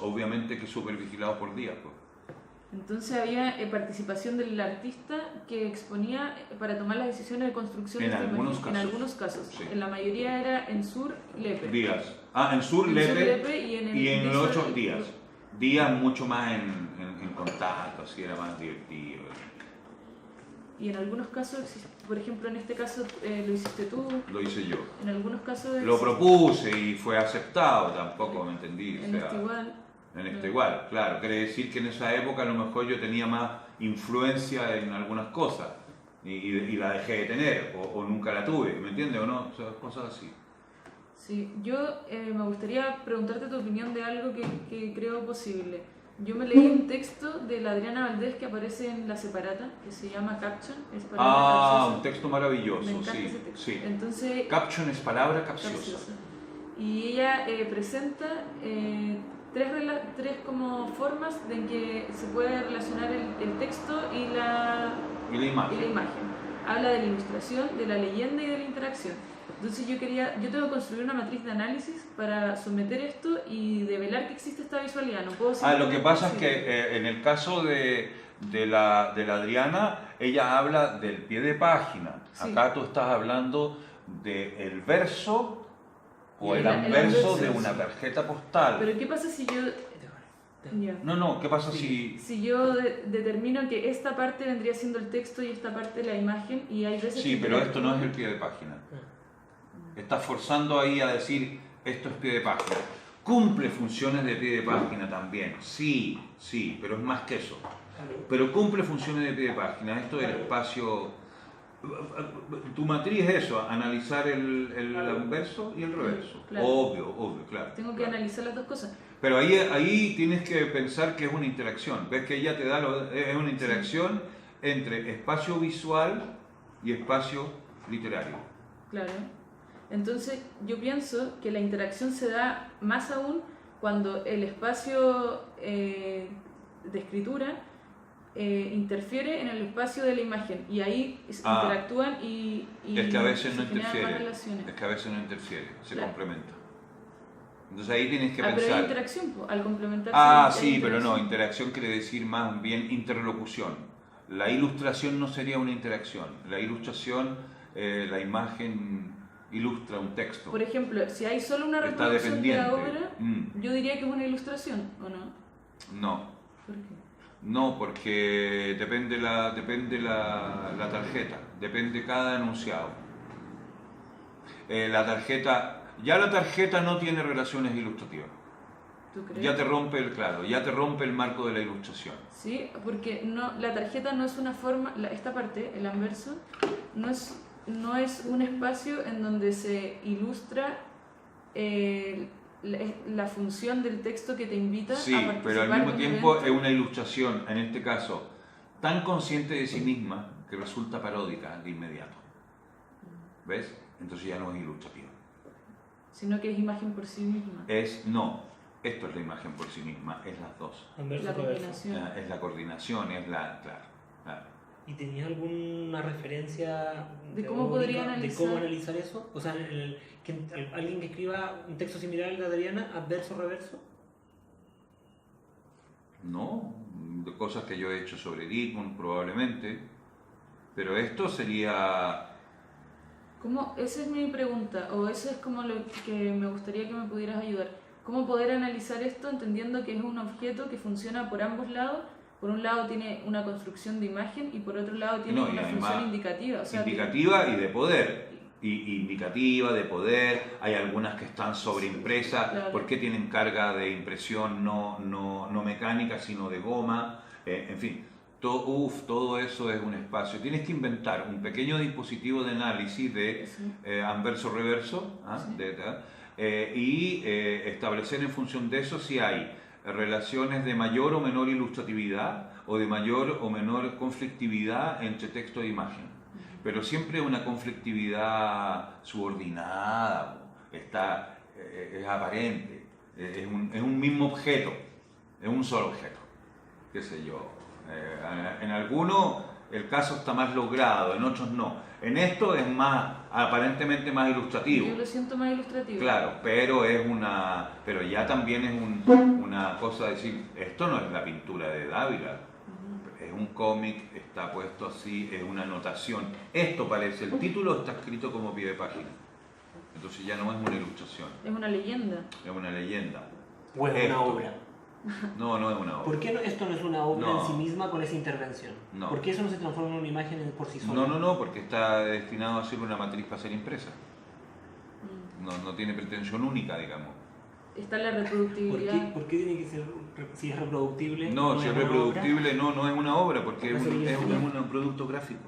[SPEAKER 1] obviamente que súper vigilados por Díaz. Pues.
[SPEAKER 3] Entonces había participación del artista que exponía para tomar las decisiones de construcción
[SPEAKER 1] En
[SPEAKER 3] de esta
[SPEAKER 1] algunos
[SPEAKER 3] imagen.
[SPEAKER 1] casos.
[SPEAKER 3] En algunos casos.
[SPEAKER 1] Sí.
[SPEAKER 3] En la mayoría era en Sur, Lepe.
[SPEAKER 1] Díaz. Ah, en Sur,
[SPEAKER 3] En
[SPEAKER 1] Lepe,
[SPEAKER 3] Sur, Lepe y en el
[SPEAKER 1] y en el
[SPEAKER 3] Sur,
[SPEAKER 1] 8 Díaz. Díaz mucho más en contacto, así era más divertido.
[SPEAKER 3] Y en algunos casos, por ejemplo en este caso lo hiciste tú,
[SPEAKER 1] Lo hice yo.
[SPEAKER 3] en algunos casos...
[SPEAKER 1] Lo
[SPEAKER 3] existe-
[SPEAKER 1] propuse y fue aceptado, tampoco me entendí.
[SPEAKER 3] En este igual.
[SPEAKER 1] En este igual, claro. Quiere decir que en esa época a lo mejor yo tenía más influencia en algunas cosas y la dejé de tener o nunca la tuve, ¿me entiendes o no? O sea, cosas así.
[SPEAKER 3] Sí, yo me gustaría preguntarte tu opinión de algo que creo posible. Yo me leí un texto de la Adriana Valdés que aparece en La Separata, que se llama Caption. Es palabra capciosa.
[SPEAKER 1] Un texto maravilloso,
[SPEAKER 3] Me encanta
[SPEAKER 1] sí,
[SPEAKER 3] ese texto.
[SPEAKER 1] sí.
[SPEAKER 3] Entonces,
[SPEAKER 1] Caption es palabra capciosa.
[SPEAKER 3] capciosa. Y ella presenta tres como formas de en que se puede relacionar el texto y la
[SPEAKER 1] Y la imagen.
[SPEAKER 3] imagen. Habla de la ilustración, de la leyenda y de la interacción. Entonces yo tengo que construir una matriz de análisis para someter esto y develar que existe esta visualidad. No puedo
[SPEAKER 1] Lo que
[SPEAKER 3] simplemente
[SPEAKER 1] pasa es
[SPEAKER 3] decir-
[SPEAKER 1] que en el caso de la Adriana, ella habla del pie de página.
[SPEAKER 3] Sí.
[SPEAKER 1] Acá tú estás hablando del verso o
[SPEAKER 3] Y
[SPEAKER 1] el
[SPEAKER 3] el
[SPEAKER 1] anverso
[SPEAKER 3] anverso,
[SPEAKER 1] de una
[SPEAKER 3] sí.
[SPEAKER 1] tarjeta postal.
[SPEAKER 3] Pero ¿qué pasa si yo... Ya.
[SPEAKER 1] No, ¿qué pasa si...?
[SPEAKER 3] Si yo determino que esta parte vendría siendo el texto y esta parte la imagen y hay veces
[SPEAKER 1] Sí,
[SPEAKER 3] que
[SPEAKER 1] pero esto no es el pie de página. Estás forzando ahí a decir, esto es pie de página. Cumple funciones de pie de página también. Sí, pero es más que eso. Pero cumple funciones de pie de página. Esto del espacio... Tu matriz es eso, analizar el anverso y el reverso.
[SPEAKER 3] Claro.
[SPEAKER 1] Obvio, claro.
[SPEAKER 3] Tengo que
[SPEAKER 1] claro.
[SPEAKER 3] analizar las dos cosas.
[SPEAKER 1] Pero ahí tienes que pensar que es una interacción. Ves que ella te da es una interacción entre espacio visual y espacio literario.
[SPEAKER 3] Claro. Entonces yo pienso que la interacción se da más aún cuando el espacio de escritura interfiere en el espacio de la imagen y ahí interactúan y
[SPEAKER 1] es que a veces no
[SPEAKER 3] se generan más
[SPEAKER 1] interfiere.
[SPEAKER 3] relaciones.
[SPEAKER 1] Es que a veces no interfiere, se
[SPEAKER 3] Claro.
[SPEAKER 1] complementa. Entonces ahí tienes que
[SPEAKER 3] Pero hay
[SPEAKER 1] pensar.
[SPEAKER 3] interacción, po, al complementarse. hay
[SPEAKER 1] Sí, pero no,
[SPEAKER 3] interacción.
[SPEAKER 1] interacción quiere decir más bien interlocución. La ilustración no sería una interacción. La ilustración, la imagen ilustra un texto.
[SPEAKER 3] Por ejemplo, si hay solo una
[SPEAKER 1] Está
[SPEAKER 3] reproducción de la
[SPEAKER 1] dependiente.
[SPEAKER 3] obra, yo diría que es una ilustración, ¿o no?
[SPEAKER 1] No,
[SPEAKER 3] ¿Por qué?
[SPEAKER 1] no, porque depende la tarjeta, depende cada enunciado. La tarjeta no tiene relaciones ilustrativas.
[SPEAKER 3] ¿Tú crees?
[SPEAKER 1] Ya te rompe el marco de la ilustración.
[SPEAKER 3] Sí, porque la tarjeta no es una forma, esta parte, el anverso, no es un espacio en donde se ilustra la función del texto que te invita
[SPEAKER 1] Sí,
[SPEAKER 3] a participar
[SPEAKER 1] pero al mismo
[SPEAKER 3] de un
[SPEAKER 1] tiempo
[SPEAKER 3] evento.
[SPEAKER 1] es una ilustración, en este caso, tan consciente de sí misma que resulta paródica de inmediato. ¿Ves? Entonces ya no es ilustrativa.
[SPEAKER 3] Sino que es imagen por sí misma.
[SPEAKER 1] No, esto es la imagen por sí misma, es las dos.
[SPEAKER 2] Anverso,
[SPEAKER 3] La
[SPEAKER 2] reverso.
[SPEAKER 3] combinación.
[SPEAKER 1] Es la coordinación, es la... Claro.
[SPEAKER 2] ¿Y tenías alguna referencia
[SPEAKER 3] ¿De cómo
[SPEAKER 2] teórica
[SPEAKER 3] podría
[SPEAKER 2] de
[SPEAKER 3] analizar?
[SPEAKER 2] cómo analizar eso? O sea, alguien que escriba un texto similar al de Adriana, adverso, reverso.
[SPEAKER 1] No, de cosas que yo he hecho sobre Dickman probablemente, pero esto sería...
[SPEAKER 3] Esa es mi pregunta, o eso es como lo que me gustaría que me pudieras ayudar. ¿Cómo poder analizar esto entendiendo que es un objeto que funciona por ambos lados? Por un lado tiene una construcción de imagen y por otro lado tiene
[SPEAKER 1] No, y
[SPEAKER 3] una
[SPEAKER 1] además,
[SPEAKER 3] función indicativa. O sea,
[SPEAKER 1] indicativa y de poder. Indicativa, de poder, hay algunas que están sobreimpresas,
[SPEAKER 3] claro.
[SPEAKER 1] porque tienen carga de impresión no mecánica, sino de goma, en fin, todo eso es un espacio. Tienes que inventar un pequeño dispositivo de análisis de
[SPEAKER 3] Sí.
[SPEAKER 1] anverso-reverso,
[SPEAKER 3] Sí.
[SPEAKER 1] y establecer en función de eso si hay relaciones de mayor o menor ilustratividad o de mayor o menor conflictividad entre texto e imagen. Pero siempre una conflictividad subordinada, es aparente, es un mismo objeto, es un solo objeto, qué sé yo. En algunos el caso está más logrado, en otros no. En esto es aparentemente más ilustrativo.
[SPEAKER 3] Yo lo siento más ilustrativo.
[SPEAKER 1] Claro, pero ya también es una cosa de decir, esto no es la pintura de Dávila. Es un cómic, está puesto así, es una anotación. Esto parece, el título está escrito como pie de página. Entonces ya no es una ilustración,
[SPEAKER 3] Es una leyenda.
[SPEAKER 1] es una leyenda.
[SPEAKER 2] O es una
[SPEAKER 1] Esto.
[SPEAKER 2] obra.
[SPEAKER 1] No, no es una obra.
[SPEAKER 2] ¿Por qué esto no es una obra
[SPEAKER 1] No.
[SPEAKER 2] en sí misma con esa intervención?
[SPEAKER 1] No.
[SPEAKER 2] ¿Por qué eso no se transforma en una imagen por sí sola?
[SPEAKER 1] No, porque está destinado a ser una matriz para ser impresa. No tiene pretensión única, digamos.
[SPEAKER 3] Está la
[SPEAKER 2] ¿Por
[SPEAKER 3] reproductibilidad.
[SPEAKER 2] qué tiene que ser, si es reproductible?
[SPEAKER 1] No, si es
[SPEAKER 2] una
[SPEAKER 1] reproductible, no es una obra, porque
[SPEAKER 2] Por eso
[SPEAKER 1] es
[SPEAKER 2] sería
[SPEAKER 1] un producto gráfico.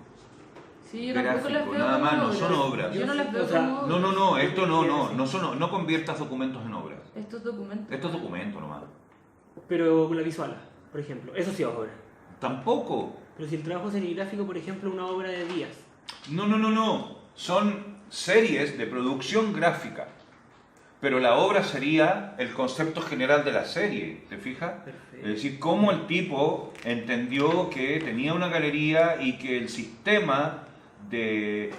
[SPEAKER 3] Sí, yo tampoco las
[SPEAKER 1] Gráfico,
[SPEAKER 3] veo
[SPEAKER 1] nada
[SPEAKER 3] como
[SPEAKER 1] más, no
[SPEAKER 3] obras.
[SPEAKER 1] son obras.
[SPEAKER 3] Yo no las veo
[SPEAKER 2] O sea,
[SPEAKER 3] como obras.
[SPEAKER 1] No, esto no conviertas documentos en obras.
[SPEAKER 3] Estos documentos.
[SPEAKER 1] Esto es documento nomás.
[SPEAKER 2] Pero la visual, por ejemplo, eso sí es obra.
[SPEAKER 1] Tampoco.
[SPEAKER 2] Pero si el trabajo serigráfico, por ejemplo, es una obra de días.
[SPEAKER 1] No. Son series de producción gráfica. Pero la obra sería el concepto general de la serie, ¿te fijas?
[SPEAKER 2] Perfecto.
[SPEAKER 1] Es decir, cómo el tipo entendió que tenía una galería y que el sistema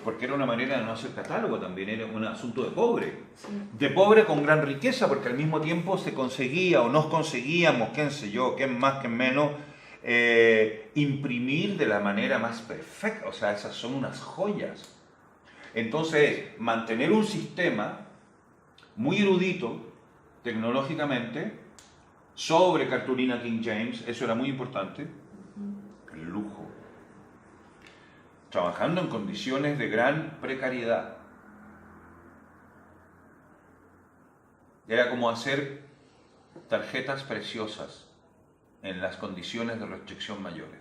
[SPEAKER 1] porque era una manera de no hacer catálogo también, era un asunto de pobre.
[SPEAKER 3] Sí.
[SPEAKER 1] De pobre con gran riqueza, porque al mismo tiempo se conseguía o nos conseguíamos, quién sé yo, quién más, quién menos, imprimir de la manera más perfecta. O sea, esas son unas joyas. Entonces, mantener un sistema muy erudito tecnológicamente sobre cartulina King James, eso era muy importante, el lujo, trabajando en condiciones de gran precariedad. Era como hacer tarjetas preciosas en las condiciones de restricción mayores.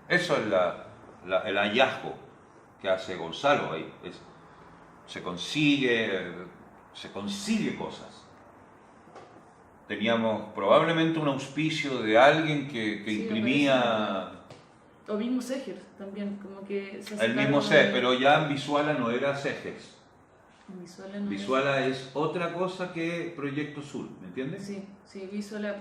[SPEAKER 1] Eso es el hallazgo que hace Gonzalo ahí. Se consigue cosas. Teníamos probablemente un auspicio de alguien que
[SPEAKER 3] Sí,
[SPEAKER 1] imprimía
[SPEAKER 3] O mismo Segers también, como que se hace
[SPEAKER 1] el mismo
[SPEAKER 3] cargo
[SPEAKER 1] set,
[SPEAKER 3] de-
[SPEAKER 1] pero ya en Visuala no era Segers.
[SPEAKER 3] Visuala no
[SPEAKER 1] Visuala es otra cosa que Proyecto Sur, ¿me entiendes?
[SPEAKER 3] Sí, Visuala,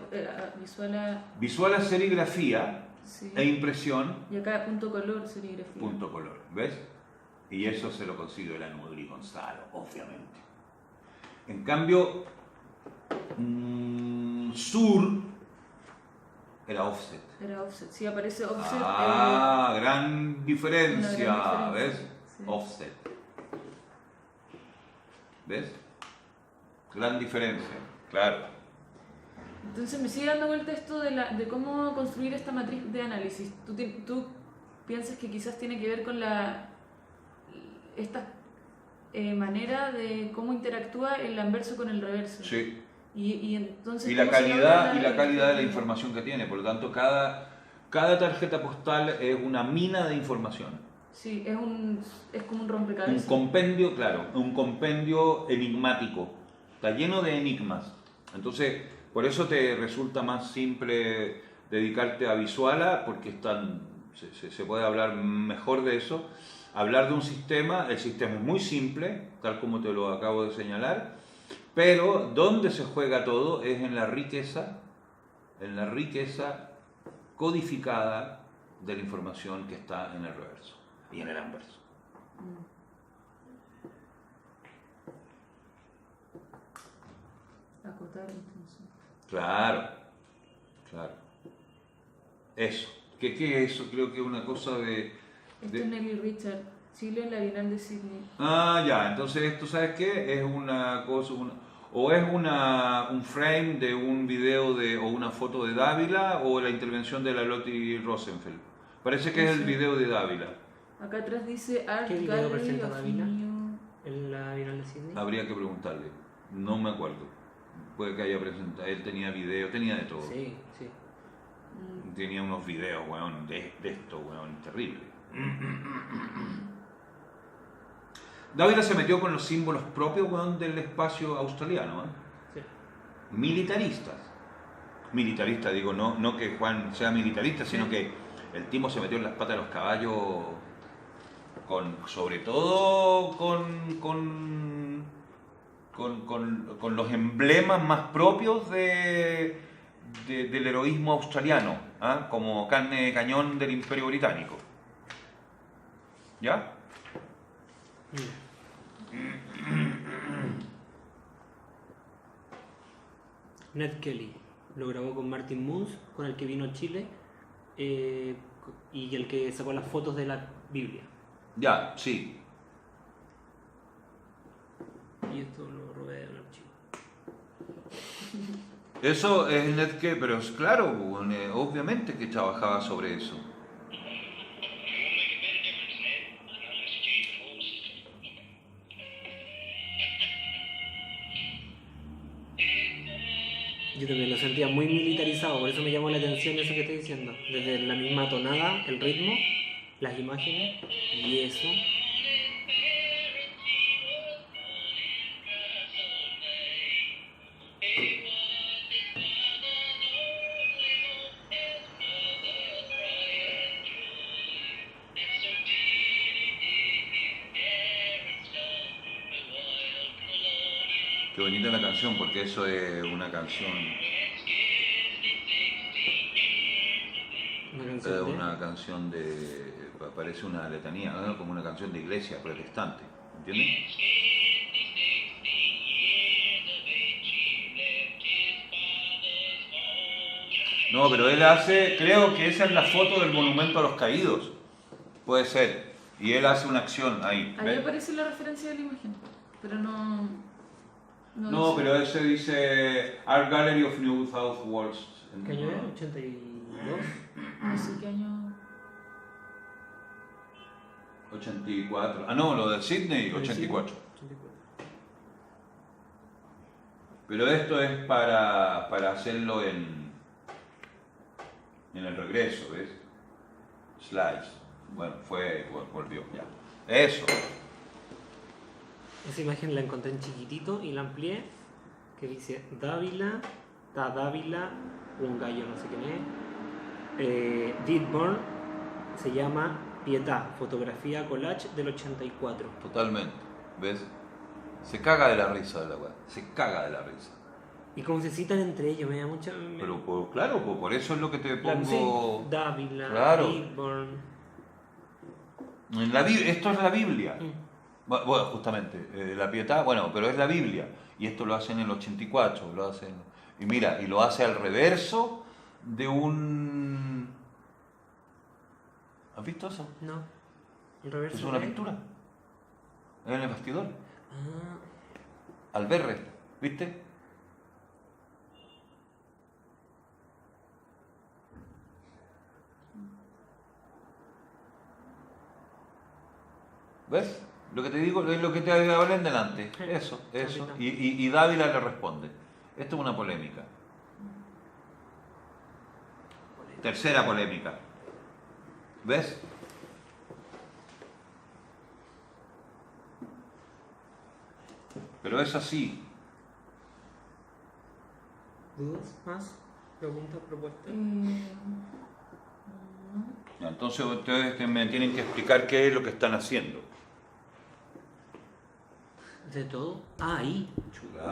[SPEAKER 1] Visuala es serigrafía
[SPEAKER 3] sí.
[SPEAKER 1] e impresión,
[SPEAKER 3] Y acá punto color, serigrafía.
[SPEAKER 1] punto color, ¿ves? Y eso se lo consiguió el Almudri Gonzalo, obviamente. En cambio, Sur era offset.
[SPEAKER 3] Era offset, sí, aparece offset.
[SPEAKER 1] Gran diferencia,
[SPEAKER 3] una gran diferencia,
[SPEAKER 1] ¿ves?
[SPEAKER 3] sí.
[SPEAKER 1] Offset. ¿Ves? Gran diferencia, claro.
[SPEAKER 3] Entonces me sigue dando vuelta esto de cómo construir esta matriz de análisis. ¿Tú piensas que quizás tiene que ver con esta manera de cómo interactúa el anverso con el reverso?
[SPEAKER 1] Sí.
[SPEAKER 3] Y entonces
[SPEAKER 1] Y la
[SPEAKER 3] ¿cómo se
[SPEAKER 1] calidad
[SPEAKER 3] logra
[SPEAKER 1] de la información que tiene. Por lo tanto, cada tarjeta postal es una mina de información.
[SPEAKER 3] Sí, es como un
[SPEAKER 1] Un
[SPEAKER 3] rompecabezas.
[SPEAKER 1] compendio, claro, un compendio enigmático. Está lleno de enigmas. Entonces, por eso te resulta más simple dedicarte a Visuala, porque se puede hablar mejor de eso. Hablar de un sistema, el sistema es muy simple, tal como te lo acabo de señalar, pero donde se juega todo es en la riqueza codificada de la información que está en el reverso y en el anverso.
[SPEAKER 3] Acotar entonces.
[SPEAKER 1] Claro, claro. Eso. ¿Qué es eso? Creo que es una cosa de...
[SPEAKER 3] Esto es Nelly Richard, Chile en la Bienal de Sydney.
[SPEAKER 1] Ah, ya. Entonces esto, ¿sabes qué? Es una cosa... o es un frame de un video o una foto de Dávila o la intervención de la Lottie Rosenfeld. Parece que es el video de Dávila.
[SPEAKER 3] Acá atrás dice Art
[SPEAKER 2] ¿Qué video
[SPEAKER 3] Gallery
[SPEAKER 2] presenta
[SPEAKER 3] of
[SPEAKER 2] Dávila?
[SPEAKER 3] New...
[SPEAKER 2] En la Bienal de Sydney.
[SPEAKER 1] Habría que preguntarle. No me acuerdo. Puede que haya presentado. Él tenía video, tenía de todo.
[SPEAKER 2] Sí, sí.
[SPEAKER 1] Tenía unos videos, weón, de esto, weón, terrible. Dávila se metió con los símbolos propios, weón, del espacio australiano, ¿eh?
[SPEAKER 2] Sí.
[SPEAKER 1] Militaristas. Militaristas, digo, no que Juan sea militarista, sino que el tipo se metió en las patas de los caballos, sobre todo con los emblemas más propios del heroísmo australiano, ¿ah? Como carne de cañón del Imperio Británico. ¿Ya?
[SPEAKER 2] Ned Kelly lo grabó con Martin Moons, con el que vino a Chile y el que sacó las fotos de la Biblia.
[SPEAKER 1] Ya, sí.
[SPEAKER 2] Y esto lo robé de un archivo.
[SPEAKER 1] Eso es Ned Kelly, pero es claro, obviamente que trabajaba sobre eso.
[SPEAKER 2] Yo también lo sentía muy militarizado, por eso me llamó la atención eso que estoy diciendo. Desde la misma tonada, el ritmo, las imágenes y eso.
[SPEAKER 1] Qué bonita la canción, porque eso es una canción. Una canción de. Parece una letanía, ¿no? Como una canción de iglesia protestante, ¿entiendes? No, pero él hace. Creo que esa es la foto del monumento a los caídos. Puede ser. Y él hace una acción ahí.
[SPEAKER 3] Ahí
[SPEAKER 1] ¿ves?
[SPEAKER 3] aparece la referencia de la imagen, pero no.
[SPEAKER 1] No,
[SPEAKER 3] lo sé.
[SPEAKER 1] pero ese dice Art Gallery of New South Wales.
[SPEAKER 2] ¿Qué año era? ¿82?
[SPEAKER 3] No sé qué año.
[SPEAKER 1] 84. Ah, no, lo de Sydney, 84.
[SPEAKER 2] 84.
[SPEAKER 1] Pero esto es para hacerlo en el regreso, ¿ves? Slides. Bueno, volvió ya. Eso.
[SPEAKER 2] Esa imagen la encontré en chiquitito y la amplié, que dice Dávila, está Dávila, un gallo no sé quién es. Deadburn se llama Pietà, fotografía collage del 84.
[SPEAKER 1] Totalmente. ¿Ves? Se caga de la risa de la weá. Se caga de la risa.
[SPEAKER 2] Y como se citan entre ellos, me da mucha...
[SPEAKER 1] Pero claro, por eso es lo que te pongo.
[SPEAKER 2] Sí, Dávila,
[SPEAKER 1] Claro.
[SPEAKER 2] Deadburn.
[SPEAKER 1] Esto es la Biblia. Bueno, justamente, la Pietà, bueno, pero es la Biblia. Y esto lo hace en el 84, lo hacen. Y mira, y lo hace al reverso de un... ¿Has visto eso?
[SPEAKER 2] No. El reverso.
[SPEAKER 1] Es una
[SPEAKER 2] de-
[SPEAKER 1] pintura. Es en el bastidor.
[SPEAKER 2] Ah,
[SPEAKER 1] Al verre, ¿viste? ¿Ves? Lo que te digo es lo que te hablé en delante. Eso. Y Dávila le responde. Esto es una polémica. Tercera polémica. ¿Ves? Pero es así.
[SPEAKER 2] ¿Dudas más? ¿Preguntas, propuestas?
[SPEAKER 1] Ya, entonces ustedes me tienen que explicar qué es lo que están haciendo.
[SPEAKER 2] ¿De todo? Ah, ahí.
[SPEAKER 1] Chuta.